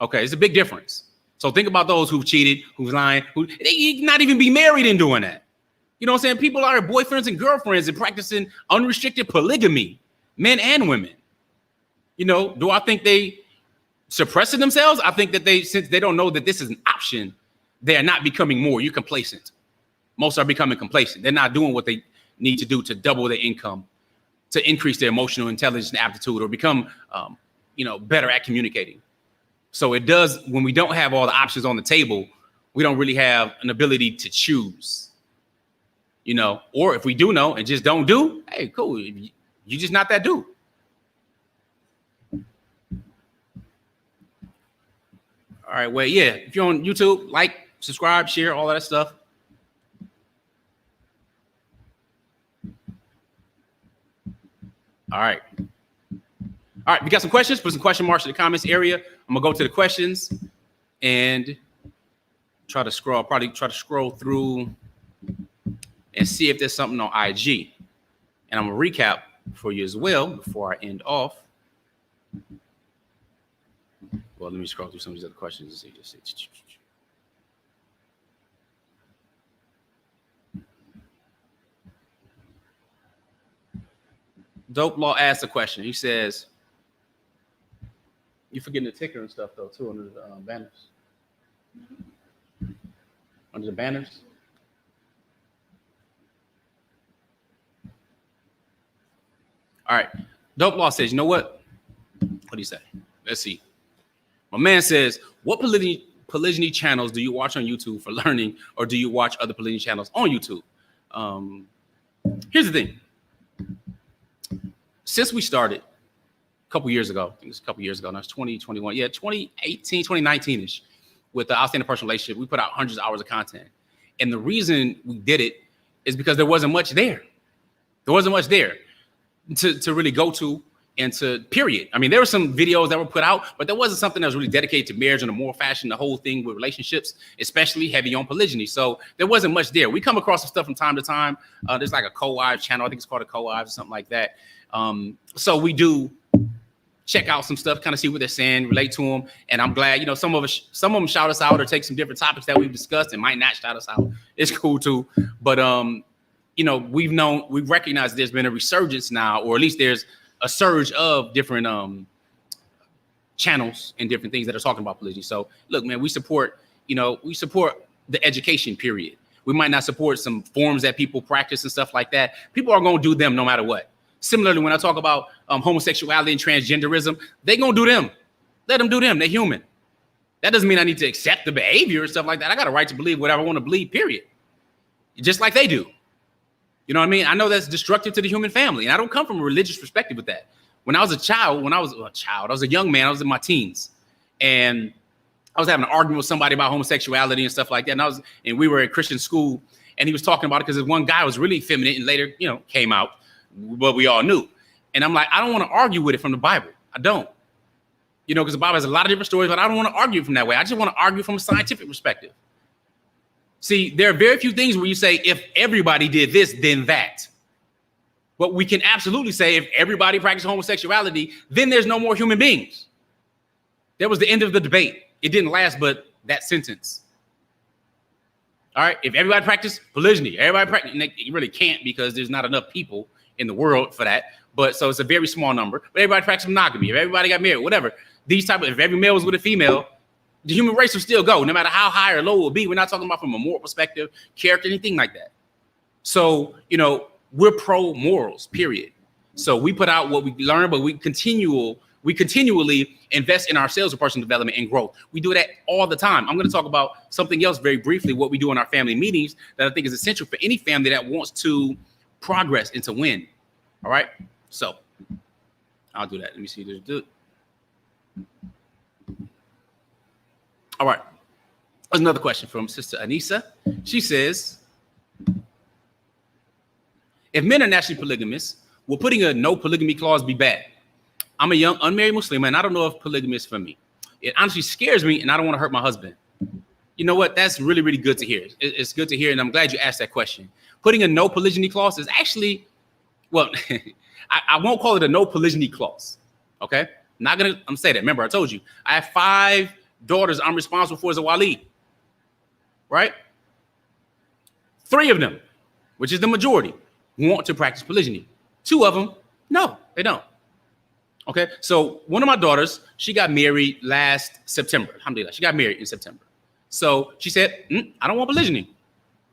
Okay, it's a big difference. So think about those who've cheated, who's lying, who they not even be married in doing that. You know what I'm saying? People are boyfriends and girlfriends and practicing unrestricted polygamy, men and women. Do I think they suppressing themselves? I think that since they don't know that this is an option, they are not becoming more. You're complacent. Most are becoming complacent. They're not doing what they need to do to double their income, to increase their emotional intelligence and aptitude, or become, better at communicating. So it does, when we don't have all the options on the table, we don't really have an ability to choose, or if we do know and just don't do, hey, cool. You're just not that dude. All right. Well, yeah. If you're on YouTube, like, subscribe, share, all of that stuff. All right. All right. We got some questions. Put some question marks in the comments area. I'm going to go to the questions and try to scroll through and see if there's something on IG. And I'm going to recap for you as well before I end off. Well, let me scroll through some of these other questions and see. Dope Law asked a question. He says, "You forgetting the ticker and stuff though too under the banners. Under the banners." All right. Dope Law says, "You know what? What do you say? Let's see." My man says, "What polygyny channels do you watch on YouTube for learning, or do you watch other polygyny channels on YouTube?" Here's the thing. Since we started a couple years ago, I think it's a couple years ago, now it's 2021, 2018, 2019-ish, with the Outstanding Personal Relationship, we put out hundreds of hours of content. And the reason we did it is because there wasn't much there. There wasn't much there to really go to and to period. I mean, there were some videos that were put out, but there wasn't something that was really dedicated to marriage in a moral fashion, the whole thing with relationships, especially heavy on polygyny. So there wasn't much there. We come across some stuff from time to time. There's like a co-wives channel. I think it's called a co-wives or something like that. So we do check out some stuff, kind of see what they're saying, relate to them. And I'm glad, some of them shout us out or take some different topics that we've discussed and might not shout us out. It's cool too. But, we've recognized there's been a resurgence now, or at least there's a surge of different channels and different things that are talking about polygyny. So look, man, we support the education period. We might not support some forms that people practice and stuff like that. People are going to do them no matter what. Similarly, when I talk about homosexuality and transgenderism, they're going to do them. Let them do them. They're human. That doesn't mean I need to accept the behavior and stuff like that. I got a right to believe whatever I want to believe, period. Just like they do. You know what I mean? I know that's destructive to the human family. And I don't come from a religious perspective with that. When I was I was a young man, I was in my teens. And I was having an argument with somebody about homosexuality and stuff like that. And we were at Christian school, and he was talking about it because one guy was really effeminate and later, came out. But we all knew. And I'm like, I don't want to argue with it from the Bible. I don't. Because the Bible has a lot of different stories, but I don't want to argue from that way. I just want to argue from a scientific perspective. See, there are very few things where you say, if everybody did this, then that. But we can absolutely say if everybody practiced homosexuality, then there's no more human beings. That was the end of the debate. It didn't last, but that sentence. All right, if everybody practiced polygyny, everybody practiced, you really can't because there's not enough people in the world for that. But so it's a very small number. But everybody practiced monogamy. If everybody got married, whatever. If every male was with a female, the human race will still go, no matter how high or low it will be. We're not talking about from a moral perspective, character, anything like that. So, we're pro morals, period. So we put out what we learn, but we continually invest in ourselves for personal development and growth. We do that all the time. I'm going to talk about something else very briefly, what we do in our family meetings that I think is essential for any family that wants to progress and to win. All right. So I'll do that. Let me see. All right. There's another question from Sister Anissa. She says, if men are naturally polygamous, will putting a no polygamy clause be bad? I'm a young unmarried Muslim and I don't know if polygamy is for me. It honestly scares me and I don't want to hurt my husband. You know what? That's really, really good to hear. It's good to hear. And I'm glad you asked that question. Putting a no polygyny clause is actually, well, I won't call it a no polygyny clause. Okay. I'm going to say that. Remember, I told you I have 5 daughters I'm responsible for as a wali. Right? 3 of them, which is the majority, want to practice polygyny. 2 of them, no, they don't. Okay, so one of my daughters, she got married last September. Alhamdulillah, she got married in September. So she said, I don't want polygyny.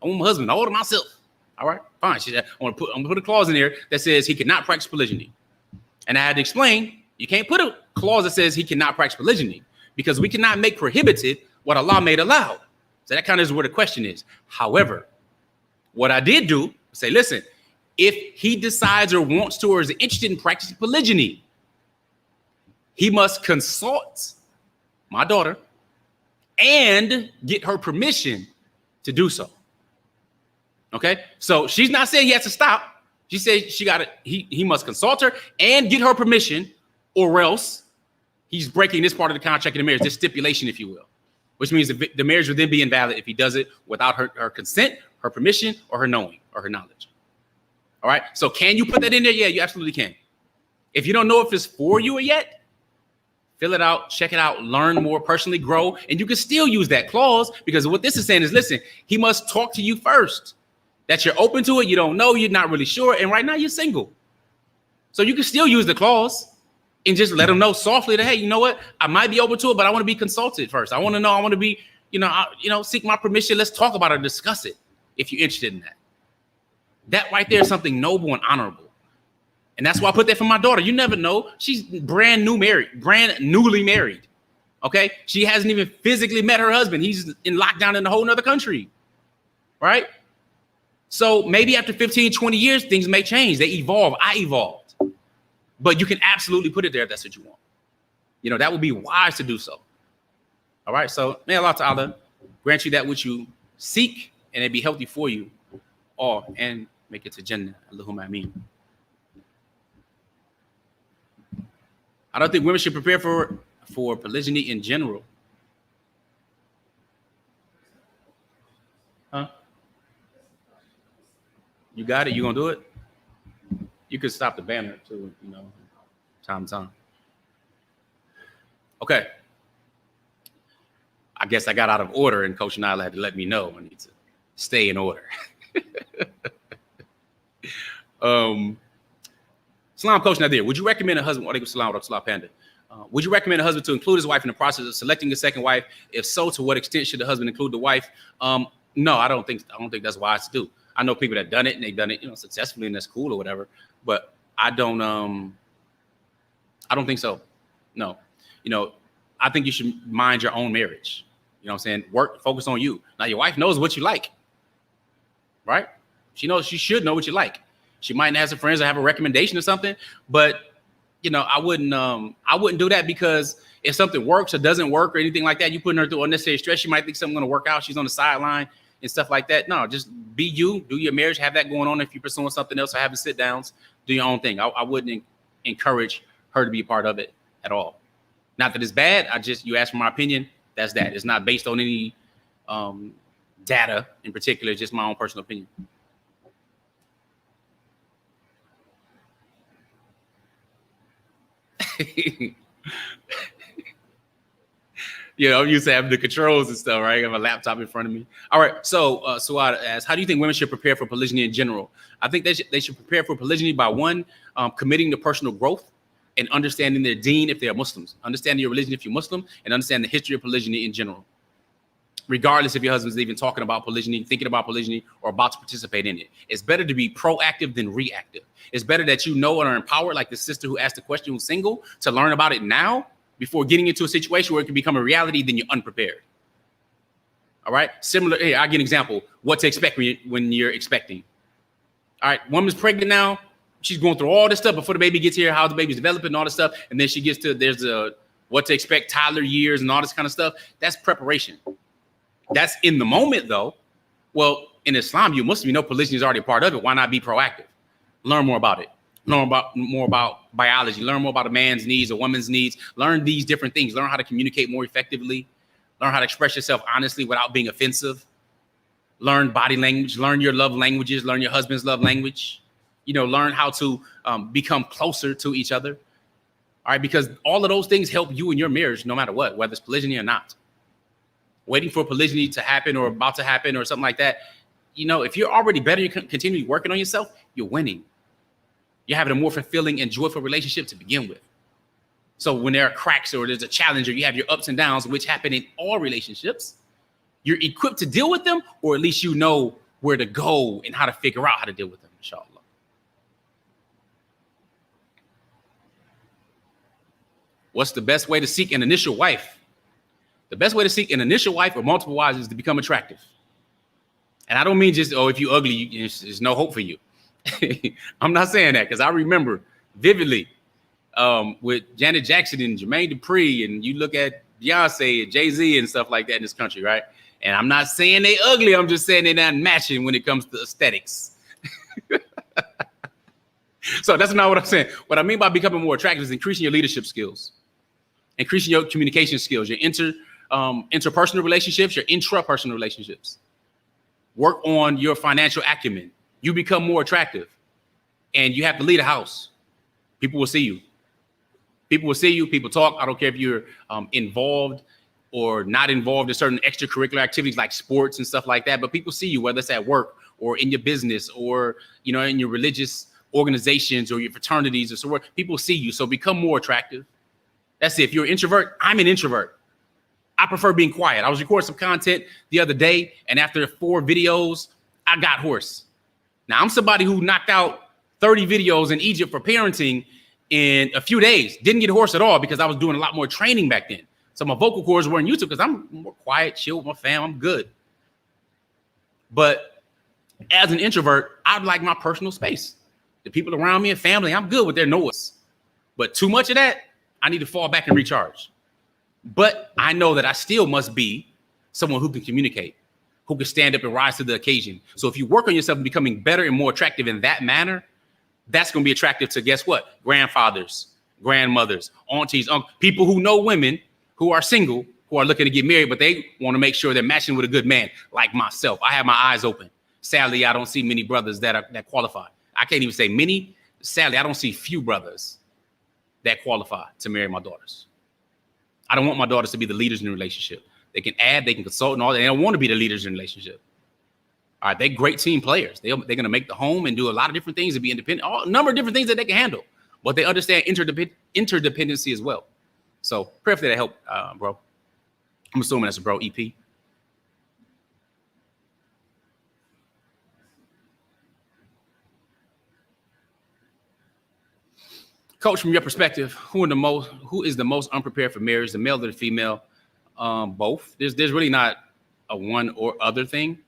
I want my husband all to myself. All right, fine. She said, I'm gonna put a clause in there that says he cannot practice polygyny. And I had to explain, you can't put a clause that says he cannot practice polygyny because we cannot make prohibited what Allah made allowed. So that kind of is where the question is. However, what I did do, say, listen, if he decides or wants to or is interested in practicing polygyny, he must consult my daughter and get her permission to do so. Okay, so she's not saying he has to stop. She said he must consult her and get her permission, or else he's breaking this part of the contract in the marriage, this stipulation, if you will, which means the marriage will then be invalid if he does it without her consent, her permission, or her knowing or her knowledge. All right. So can you put that in there? Yeah, you absolutely can. If you don't know if it's for you yet, fill it out, check it out, learn more, personally grow, and you can still use that clause because what this is saying is, listen, he must talk to you first, that you're open to it. You don't know, you're not really sure. And right now you're single. So you can still use the clause and just let him know softly that, hey, you know what? I might be open to it, but I want to be consulted first. I want to know, I want to be, seek my permission. Let's talk about it, discuss it if you're interested in that. That right there is something noble and honorable. And that's why I put that for my daughter. You never know. She's brand newly married. Okay. She hasn't even physically met her husband. He's in lockdown in a whole nother country. Right. So maybe after 15, 20 years, things may change. They evolve. I evolved. But you can absolutely put it there if that's what you want. That would be wise to do so. All right. So may Allah Ta'ala grant you that which you seek and it be healthy for you all and make it to Jannah. Allahumma ameen. I don't think women should prepare for polygyny in general. Huh? You got it? You gonna do it? You could stop the banner too, time to time. Okay. I guess I got out of order and Coach Nyla had to let me know I need to stay in order. Salam, Coach Nazir. Would you recommend a husband? Would you recommend a husband to include his wife in the process of selecting a second wife? If so, to what extent should the husband include the wife? No, I don't think that's wise to do. I know people that done it and they've done it, successfully, and that's cool or whatever. But I don't think so. No, I think you should mind your own marriage. You know what I'm saying? Focus on you. Now your wife knows what you like, right? She should know what you like. She might have some friends or have a recommendation or something, but I wouldn't do that because if something works or doesn't work or anything like that, you putting her through unnecessary stress. She might think something's going to work out. She's on the sideline and stuff like that. No, just be you, do your marriage, have that going on. If you're pursuing something else or having sit downs, do your own thing. I wouldn't encourage her to be a part of it at all. Not that it's bad. You asked for my opinion. That's that. It's not based on any data in particular, just my own personal opinion. You know, I'm used to having the controls and stuff, right? I have a laptop in front of me. All right. So Suad asks, how do you think women should prepare for polygyny in general? I think they should prepare for polygyny by one, committing to personal growth and understanding their deen if they are Muslims, understanding your religion if you're Muslim, and understand the history of polygyny in general. Regardless if your husband's even talking about polygyny, thinking about polygyny, or about to participate in it. It's better to be proactive than reactive. It's better that you know and are empowered, like the sister who asked the question who's single, to learn about it now before getting into a situation where it can become a reality, then you're unprepared. All right? Similar, here, I'll give an example. What to expect when you're expecting. All right, woman's pregnant now. She's going through all this stuff before the baby gets here, how the baby's developing, all this stuff. And then she gets to, there's a what to expect, toddler years and all this kind of stuff. That's preparation. That's in the moment, though. Well, in Islam, you Muslim, you know polygyny is already a part of it. Why not be proactive? Learn more about it. Learn more about biology. Learn more about a man's needs, a woman's needs. Learn these different things. Learn how to communicate more effectively. Learn how to express yourself honestly without being offensive. Learn body language. Learn your love languages. Learn your husband's love language. You know, learn how to become closer to each other. All right, because all of those things help you in your marriage, no matter what, whether it's polygyny or not. Waiting for polygyny to happen or about to happen or something like that. You know, if you're already better, you're continually working on yourself, you're winning. You're having a more fulfilling and joyful relationship to begin with. So when there are cracks or there's a challenge or you have your ups and downs, which happen in all relationships, you're equipped to deal with them, or at least you know where to go and how to figure out how to deal with them, inshallah. What's the best way to seek an initial wife? The best way to seek an initial wife or multiple wives is to become attractive. And I don't mean just, oh, if you're ugly, there's no hope for you. I'm not saying that, because I remember vividly with Janet Jackson and Jermaine Dupri, and you look at Beyonce and Jay-Z and stuff like that in this country, right? And I'm not saying they ugly. I'm just saying they're not matching when it comes to aesthetics. So that's not what I'm saying. What I mean by becoming more attractive is increasing your leadership skills, increasing your communication skills, your interpersonal relationships, your intrapersonal relationships. Work on your financial acumen. You become more attractive, and you have to lead a house. People will see you. People will see you. People talk. I don't care if you're involved or not involved in certain extracurricular activities like sports and stuff like that. But people see you, whether it's at work or in your business or, you know, in your religious organizations or your fraternities or so forth. People see you. So become more attractive. That's it. If you're an introvert, I'm an introvert. I prefer being quiet. I was recording some content the other day, and after 4 videos, I got hoarse. Now, I'm somebody who knocked out 30 videos in Egypt for parenting in a few days. Didn't get hoarse at all because I was doing a lot more training back then. So my vocal cords weren't used to, because I'm more quiet, chill with my fam. I'm good. But as an introvert, I'd like my personal space. The people around me and family, I'm good with their noise. But too much of that, I need to fall back and recharge. But I know that I still must be someone who can communicate, who can stand up and rise to the occasion. So if you work on yourself and becoming better and more attractive in that manner, that's going to be attractive to, guess what? Grandfathers, grandmothers, aunties, people who know women who are single, who are looking to get married, but they want to make sure they're matching with a good man like myself. I have my eyes open. Sadly, I don't see many brothers that qualify. I can't even say many. Sadly, I don't see few brothers that qualify to marry my daughters. I don't want my daughters to be the leaders in the relationship. They can add, they can consult, and all that. They don't want to be the leaders in the relationship. All right, they're great team players. They're going to make the home and do a lot of different things and be independent, a number of different things that they can handle. But they understand interdependency as well. So pray for that help, bro. I'm assuming that's a bro, EP. Coach, from your perspective, who is the most unprepared for marriage, the male or the female? Both. There's really not a one or other thing.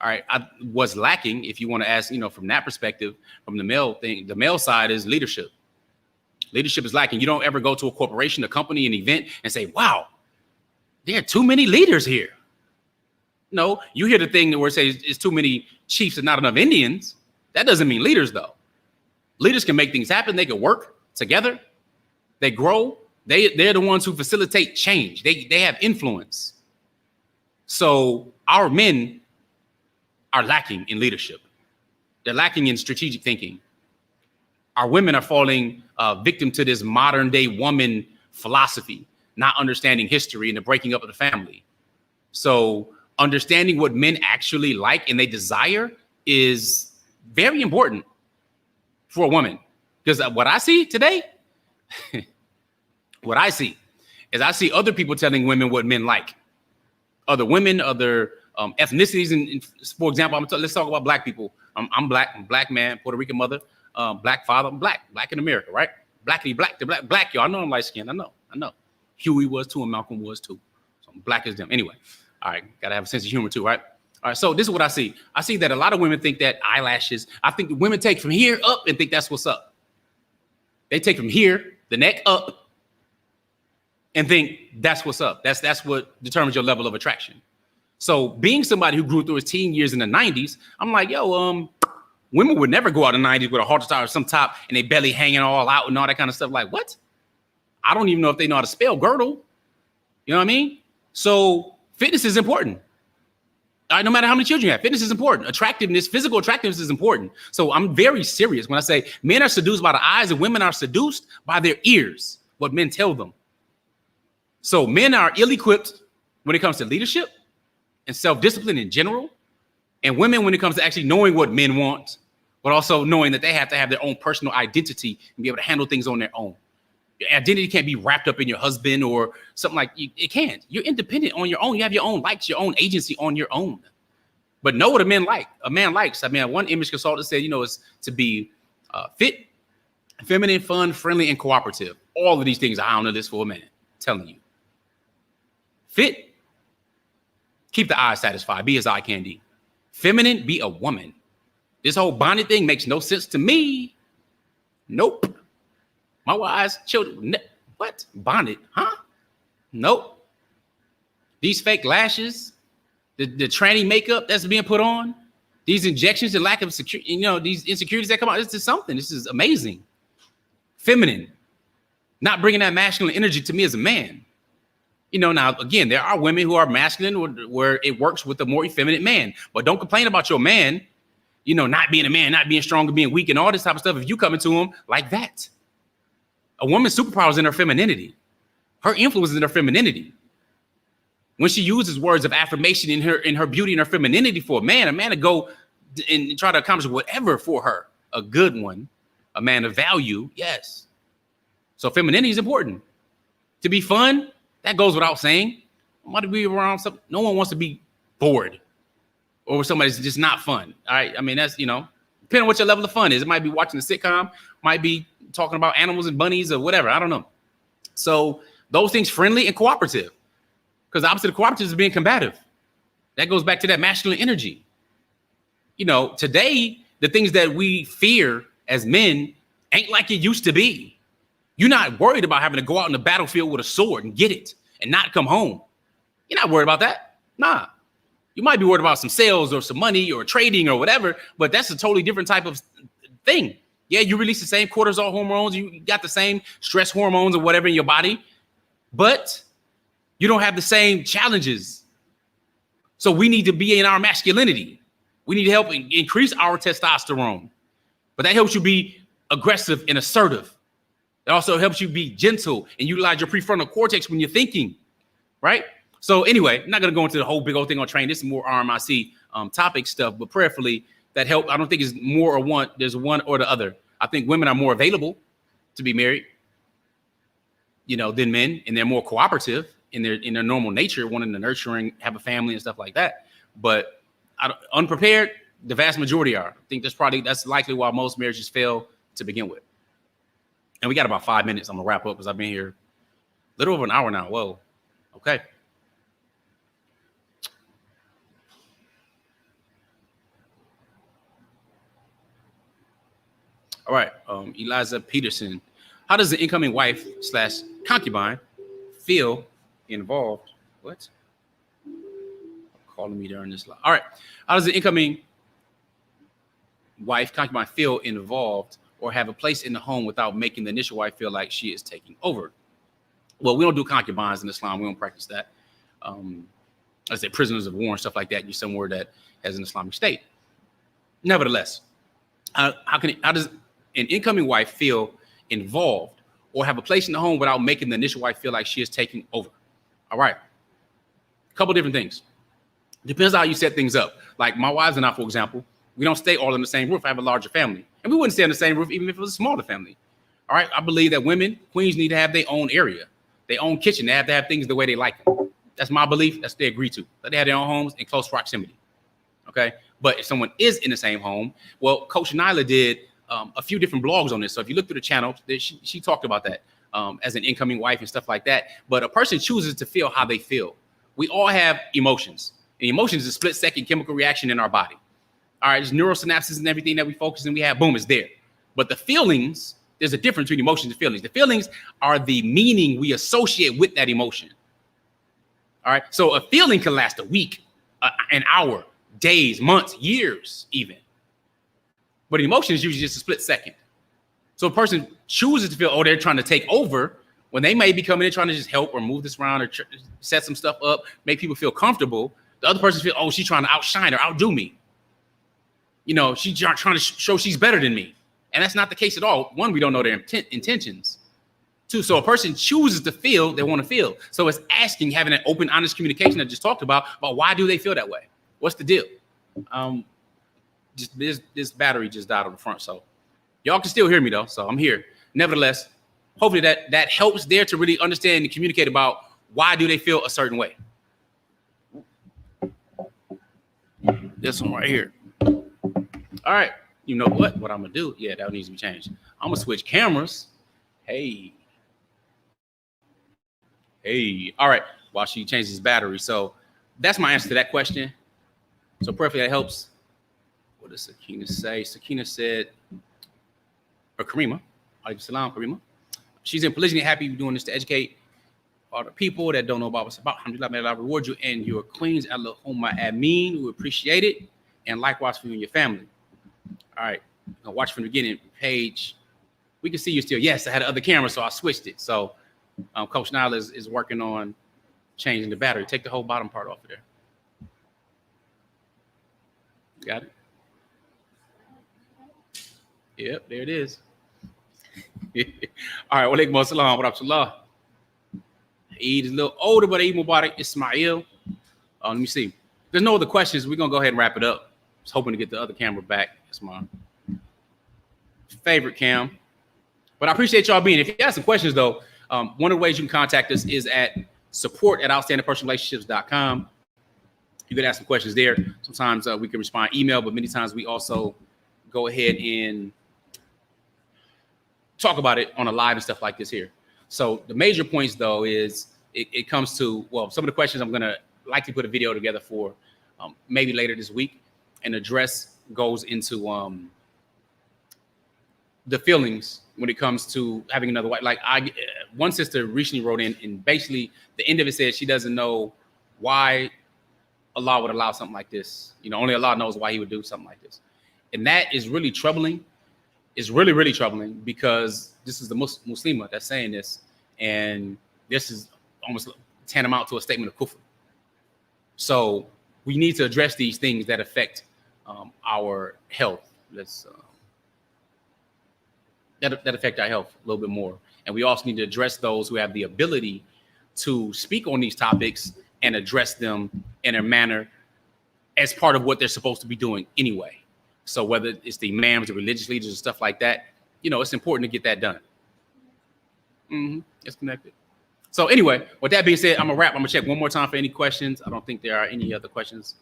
All right. What's lacking, if you want to ask, from that perspective, from the male thing, the male side is leadership. Leadership is lacking. You don't ever go to a corporation, a company, an event and say, wow, there are too many leaders here. No, you hear the thing where it says it's too many chiefs and not enough Indians. That doesn't mean leaders, though. Leaders can make things happen. They can work together. They grow. They're the ones who facilitate change. They have influence. So our men are lacking in leadership. They're lacking in strategic thinking. Our women are falling victim to this modern day woman philosophy, not understanding history and the breaking up of the family. So understanding what men actually like and they desire is very important for a woman. Because what I see today, what I see is I see other people telling women what men like. Other women, other ethnicities. And for example, let's talk about black people. I'm black. I'm a black man, Puerto Rican mother, black father. I'm black in America, right? Black, y'all. I know I'm light skinned. I know. Huey was too and Malcolm was too. So I'm black as them. Anyway, all right. Got to have a sense of humor too, right? All right. So this is what I see. I see that a lot of women think that eyelashes, I think the women take from here up and think that's what's up. They take from here, the neck up, and think that's what's up. That's what determines your level of attraction. So being somebody who grew through his teen years in the 90s, I'm like, women would never go out in the 90s with a halter top or some top and they belly hanging all out and all that kind of stuff. Like, what? I don't even know if they know how to spell girdle. You know what I mean? So fitness is important. All right, no matter how many children you have, fitness is important. Attractiveness, physical attractiveness is important. So I'm very serious when I say men are seduced by the eyes and women are seduced by their ears, what men tell them. So men are ill-equipped when it comes to leadership and self-discipline in general, and women when it comes to actually knowing what men want, but also knowing that they have to have their own personal identity and be able to handle things on their own. Your identity can't be wrapped up in your husband or something like it can't. You're independent on your own. You have your own likes, your own agency on your own. But know what a man likes. I mean, one image consultant said, it's to be fit, feminine, fun, friendly, and cooperative. All of these things are high on the list for a man. I'm telling you. Fit, keep the eye satisfied, be as eye candy. Feminine, be a woman. This whole bonnet thing makes no sense to me. Nope. My wise children, what? Bonnet, huh? Nope. These fake lashes, the tranny makeup that's being put on, these injections, the lack of security, these insecurities that come out, this is something. This is amazing. Feminine, not bringing that masculine energy to me as a man. Now, again, there are women who are masculine where it works with a more effeminate man. But don't complain about your man, not being a man, not being strong, being weak, and all this type of stuff if you come into him like that. A woman's superpower is in her femininity. Her influence is in her femininity. When she uses words of affirmation in her beauty and her femininity for a man would go and try to accomplish whatever for her. A good one, a man of value, yes. So femininity is important. To be fun, that goes without saying. Want to be around something? No one wants to be bored or somebody's just not fun. All right. I mean, that's, depending on what your level of fun is. It might be watching a sitcom, might be talking about animals and bunnies or whatever. I don't know. So those things, friendly and cooperative, because the opposite of cooperative is being combative. That goes back to that masculine energy. Today, the things that we fear as men ain't like it used to be. You're not worried about having to go out in the battlefield with a sword and get it and not come home. You're not worried about that. Nah. You might be worried about some sales or some money or trading or whatever, but that's a totally different type of thing. Yeah, you release the same cortisol hormones. You got the same stress hormones or whatever in your body, but you don't have the same challenges. So we need to be in our masculinity. We need to help increase our testosterone, but that helps you be aggressive and assertive. It also helps you be gentle and utilize your prefrontal cortex when you're thinking, right? So anyway, I'm not going to go into the whole big old thing on training. This is more RMIC topic stuff, but prayerfully that help. I don't think it's more or one. There's one or the other. I think women are more available to be married, than men, and they're more cooperative in their normal nature, wanting to nurturing, have a family and stuff like that. But unprepared, the vast majority are. I think that's likely why most marriages fail to begin with. And we got about 5 minutes. I'm gonna wrap up because I've been here a little over an hour now. Whoa. Okay. All right. Eliza Peterson. How does the incoming wife / concubine feel involved? What? Calling me during this live. All right. How does the incoming wife, concubine feel involved or have a place in the home without making the initial wife feel like she is taking over? Well, we don't do concubines in Islam. We don't practice that. let's say prisoners of war and stuff like that. You're somewhere that has an Islamic state. Nevertheless, how does an incoming wife feel involved or have a place in the home without making the initial wife feel like she is taking over? All right. A couple different things. Depends on how you set things up. Like my wives and I, for example, we don't stay all in the same roof. I have a larger family. And we wouldn't stay in the same roof even if it was a smaller family. All right. I believe that women, queens, need to have their own area, their own kitchen. They have to have things the way they like them. That's my belief. That's what they agree to. That they have their own homes in close proximity. Okay. But if someone is in the same home, well, Coach Nyla did a few different blogs on this. So if you look through the channel, she talked about that as an incoming wife and stuff like that. But a person chooses to feel how they feel. We all have emotions. And emotions is a split-second chemical reaction in our body. All right, there's neural synapses and everything that we focus and we have, boom, it's there. But the feelings, there's a difference between emotions and feelings. The feelings are the meaning we associate with that emotion. All right, so a feeling can last a week, an hour, days, months, years even. But emotion is usually just a split second. So a person chooses to feel, oh, they're trying to take over when they may be coming in trying to just help or move this around or set some stuff up, make people feel comfortable. The other person feels, oh, she's trying to outshine or outdo me. You know, she's trying to show she's better than me. And that's not the case at all. One, we don't know their intentions. Two, so a person chooses to feel they want to feel. So it's asking, having an open, honest communication I just talked about why do they feel that way? What's the deal? Just this battery just died on the front. So y'all can still hear me though. So I'm here. Nevertheless, hopefully that helps there to really understand and communicate about why do they feel a certain way. This one right here. All right. You know what I'm going to do? Yeah, that needs to be changed. I'm going to switch cameras. Hey. All right. While she changes battery. So that's my answer to that question. So perfectly that helps. What does Sakina say? Sakina said, or Karima. Alaykum salam, Karima. She's in polygyny, happy you're doing this to educate all the people that don't know about what's about. Alhamdulillah, may Allah reward you and your queens. Allahumma ameen. We appreciate it. And likewise for you and your family. All right. Watch from the beginning page. We can see you still. Yes, I had another camera, so I switched it. So Coach Nyla is working on changing the battery. Take the whole bottom part off of there. Got it? Yep, there it is. All right. Walaikum assalam wa rahmatullah. Eid is a little older, but Eid Mubarak Ismail. Let me see. There's no other questions. We're going to go ahead and wrap it up. Just hoping to get the other camera back. That's my favorite cam. But I appreciate y'all being. If you have some questions, though, one of the ways you can contact us is at support@outstandingpersonalrelationships.com. You can ask some questions there. Sometimes we can respond email, but many times we also go ahead and talk about it on a live and stuff like this here. So the major points, though, is it comes to, well, some of the questions I'm going to likely put a video together for maybe later this week, and address goes into the feelings when it comes to having another wife. Like one sister recently wrote in, and basically the end of it said she doesn't know why Allah would allow something like this. You know, only Allah knows why he would do something like this. And that is really troubling. It's really, really troubling because this is the Muslimah that's saying this. And this is almost tantamount to a statement of kufr. So we need to address these things that affect our health. That affect our health a little bit more. And we also need to address those who have the ability to speak on these topics and address them in a manner as part of what they're supposed to be doing anyway. So whether it's the imams, the religious leaders, and stuff like that, you know, it's important to get that done. It's connected. So anyway, with that being said, I'm gonna wrap. I'm gonna check one more time for any questions. I don't think there are any other questions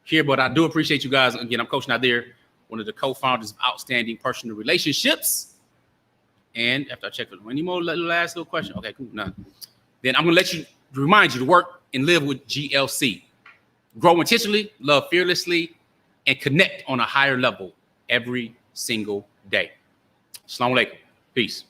here, but I do appreciate you guys. Again, I'm Coach Nazir, one of the co-founders of Outstanding Personal Relationships. And after I check for any more last little question, okay, cool, none. Then I'm gonna remind you to work and live with GLC. Grow intentionally, love fearlessly, and connect on a higher level every single day. Assalamu alaikum. Peace.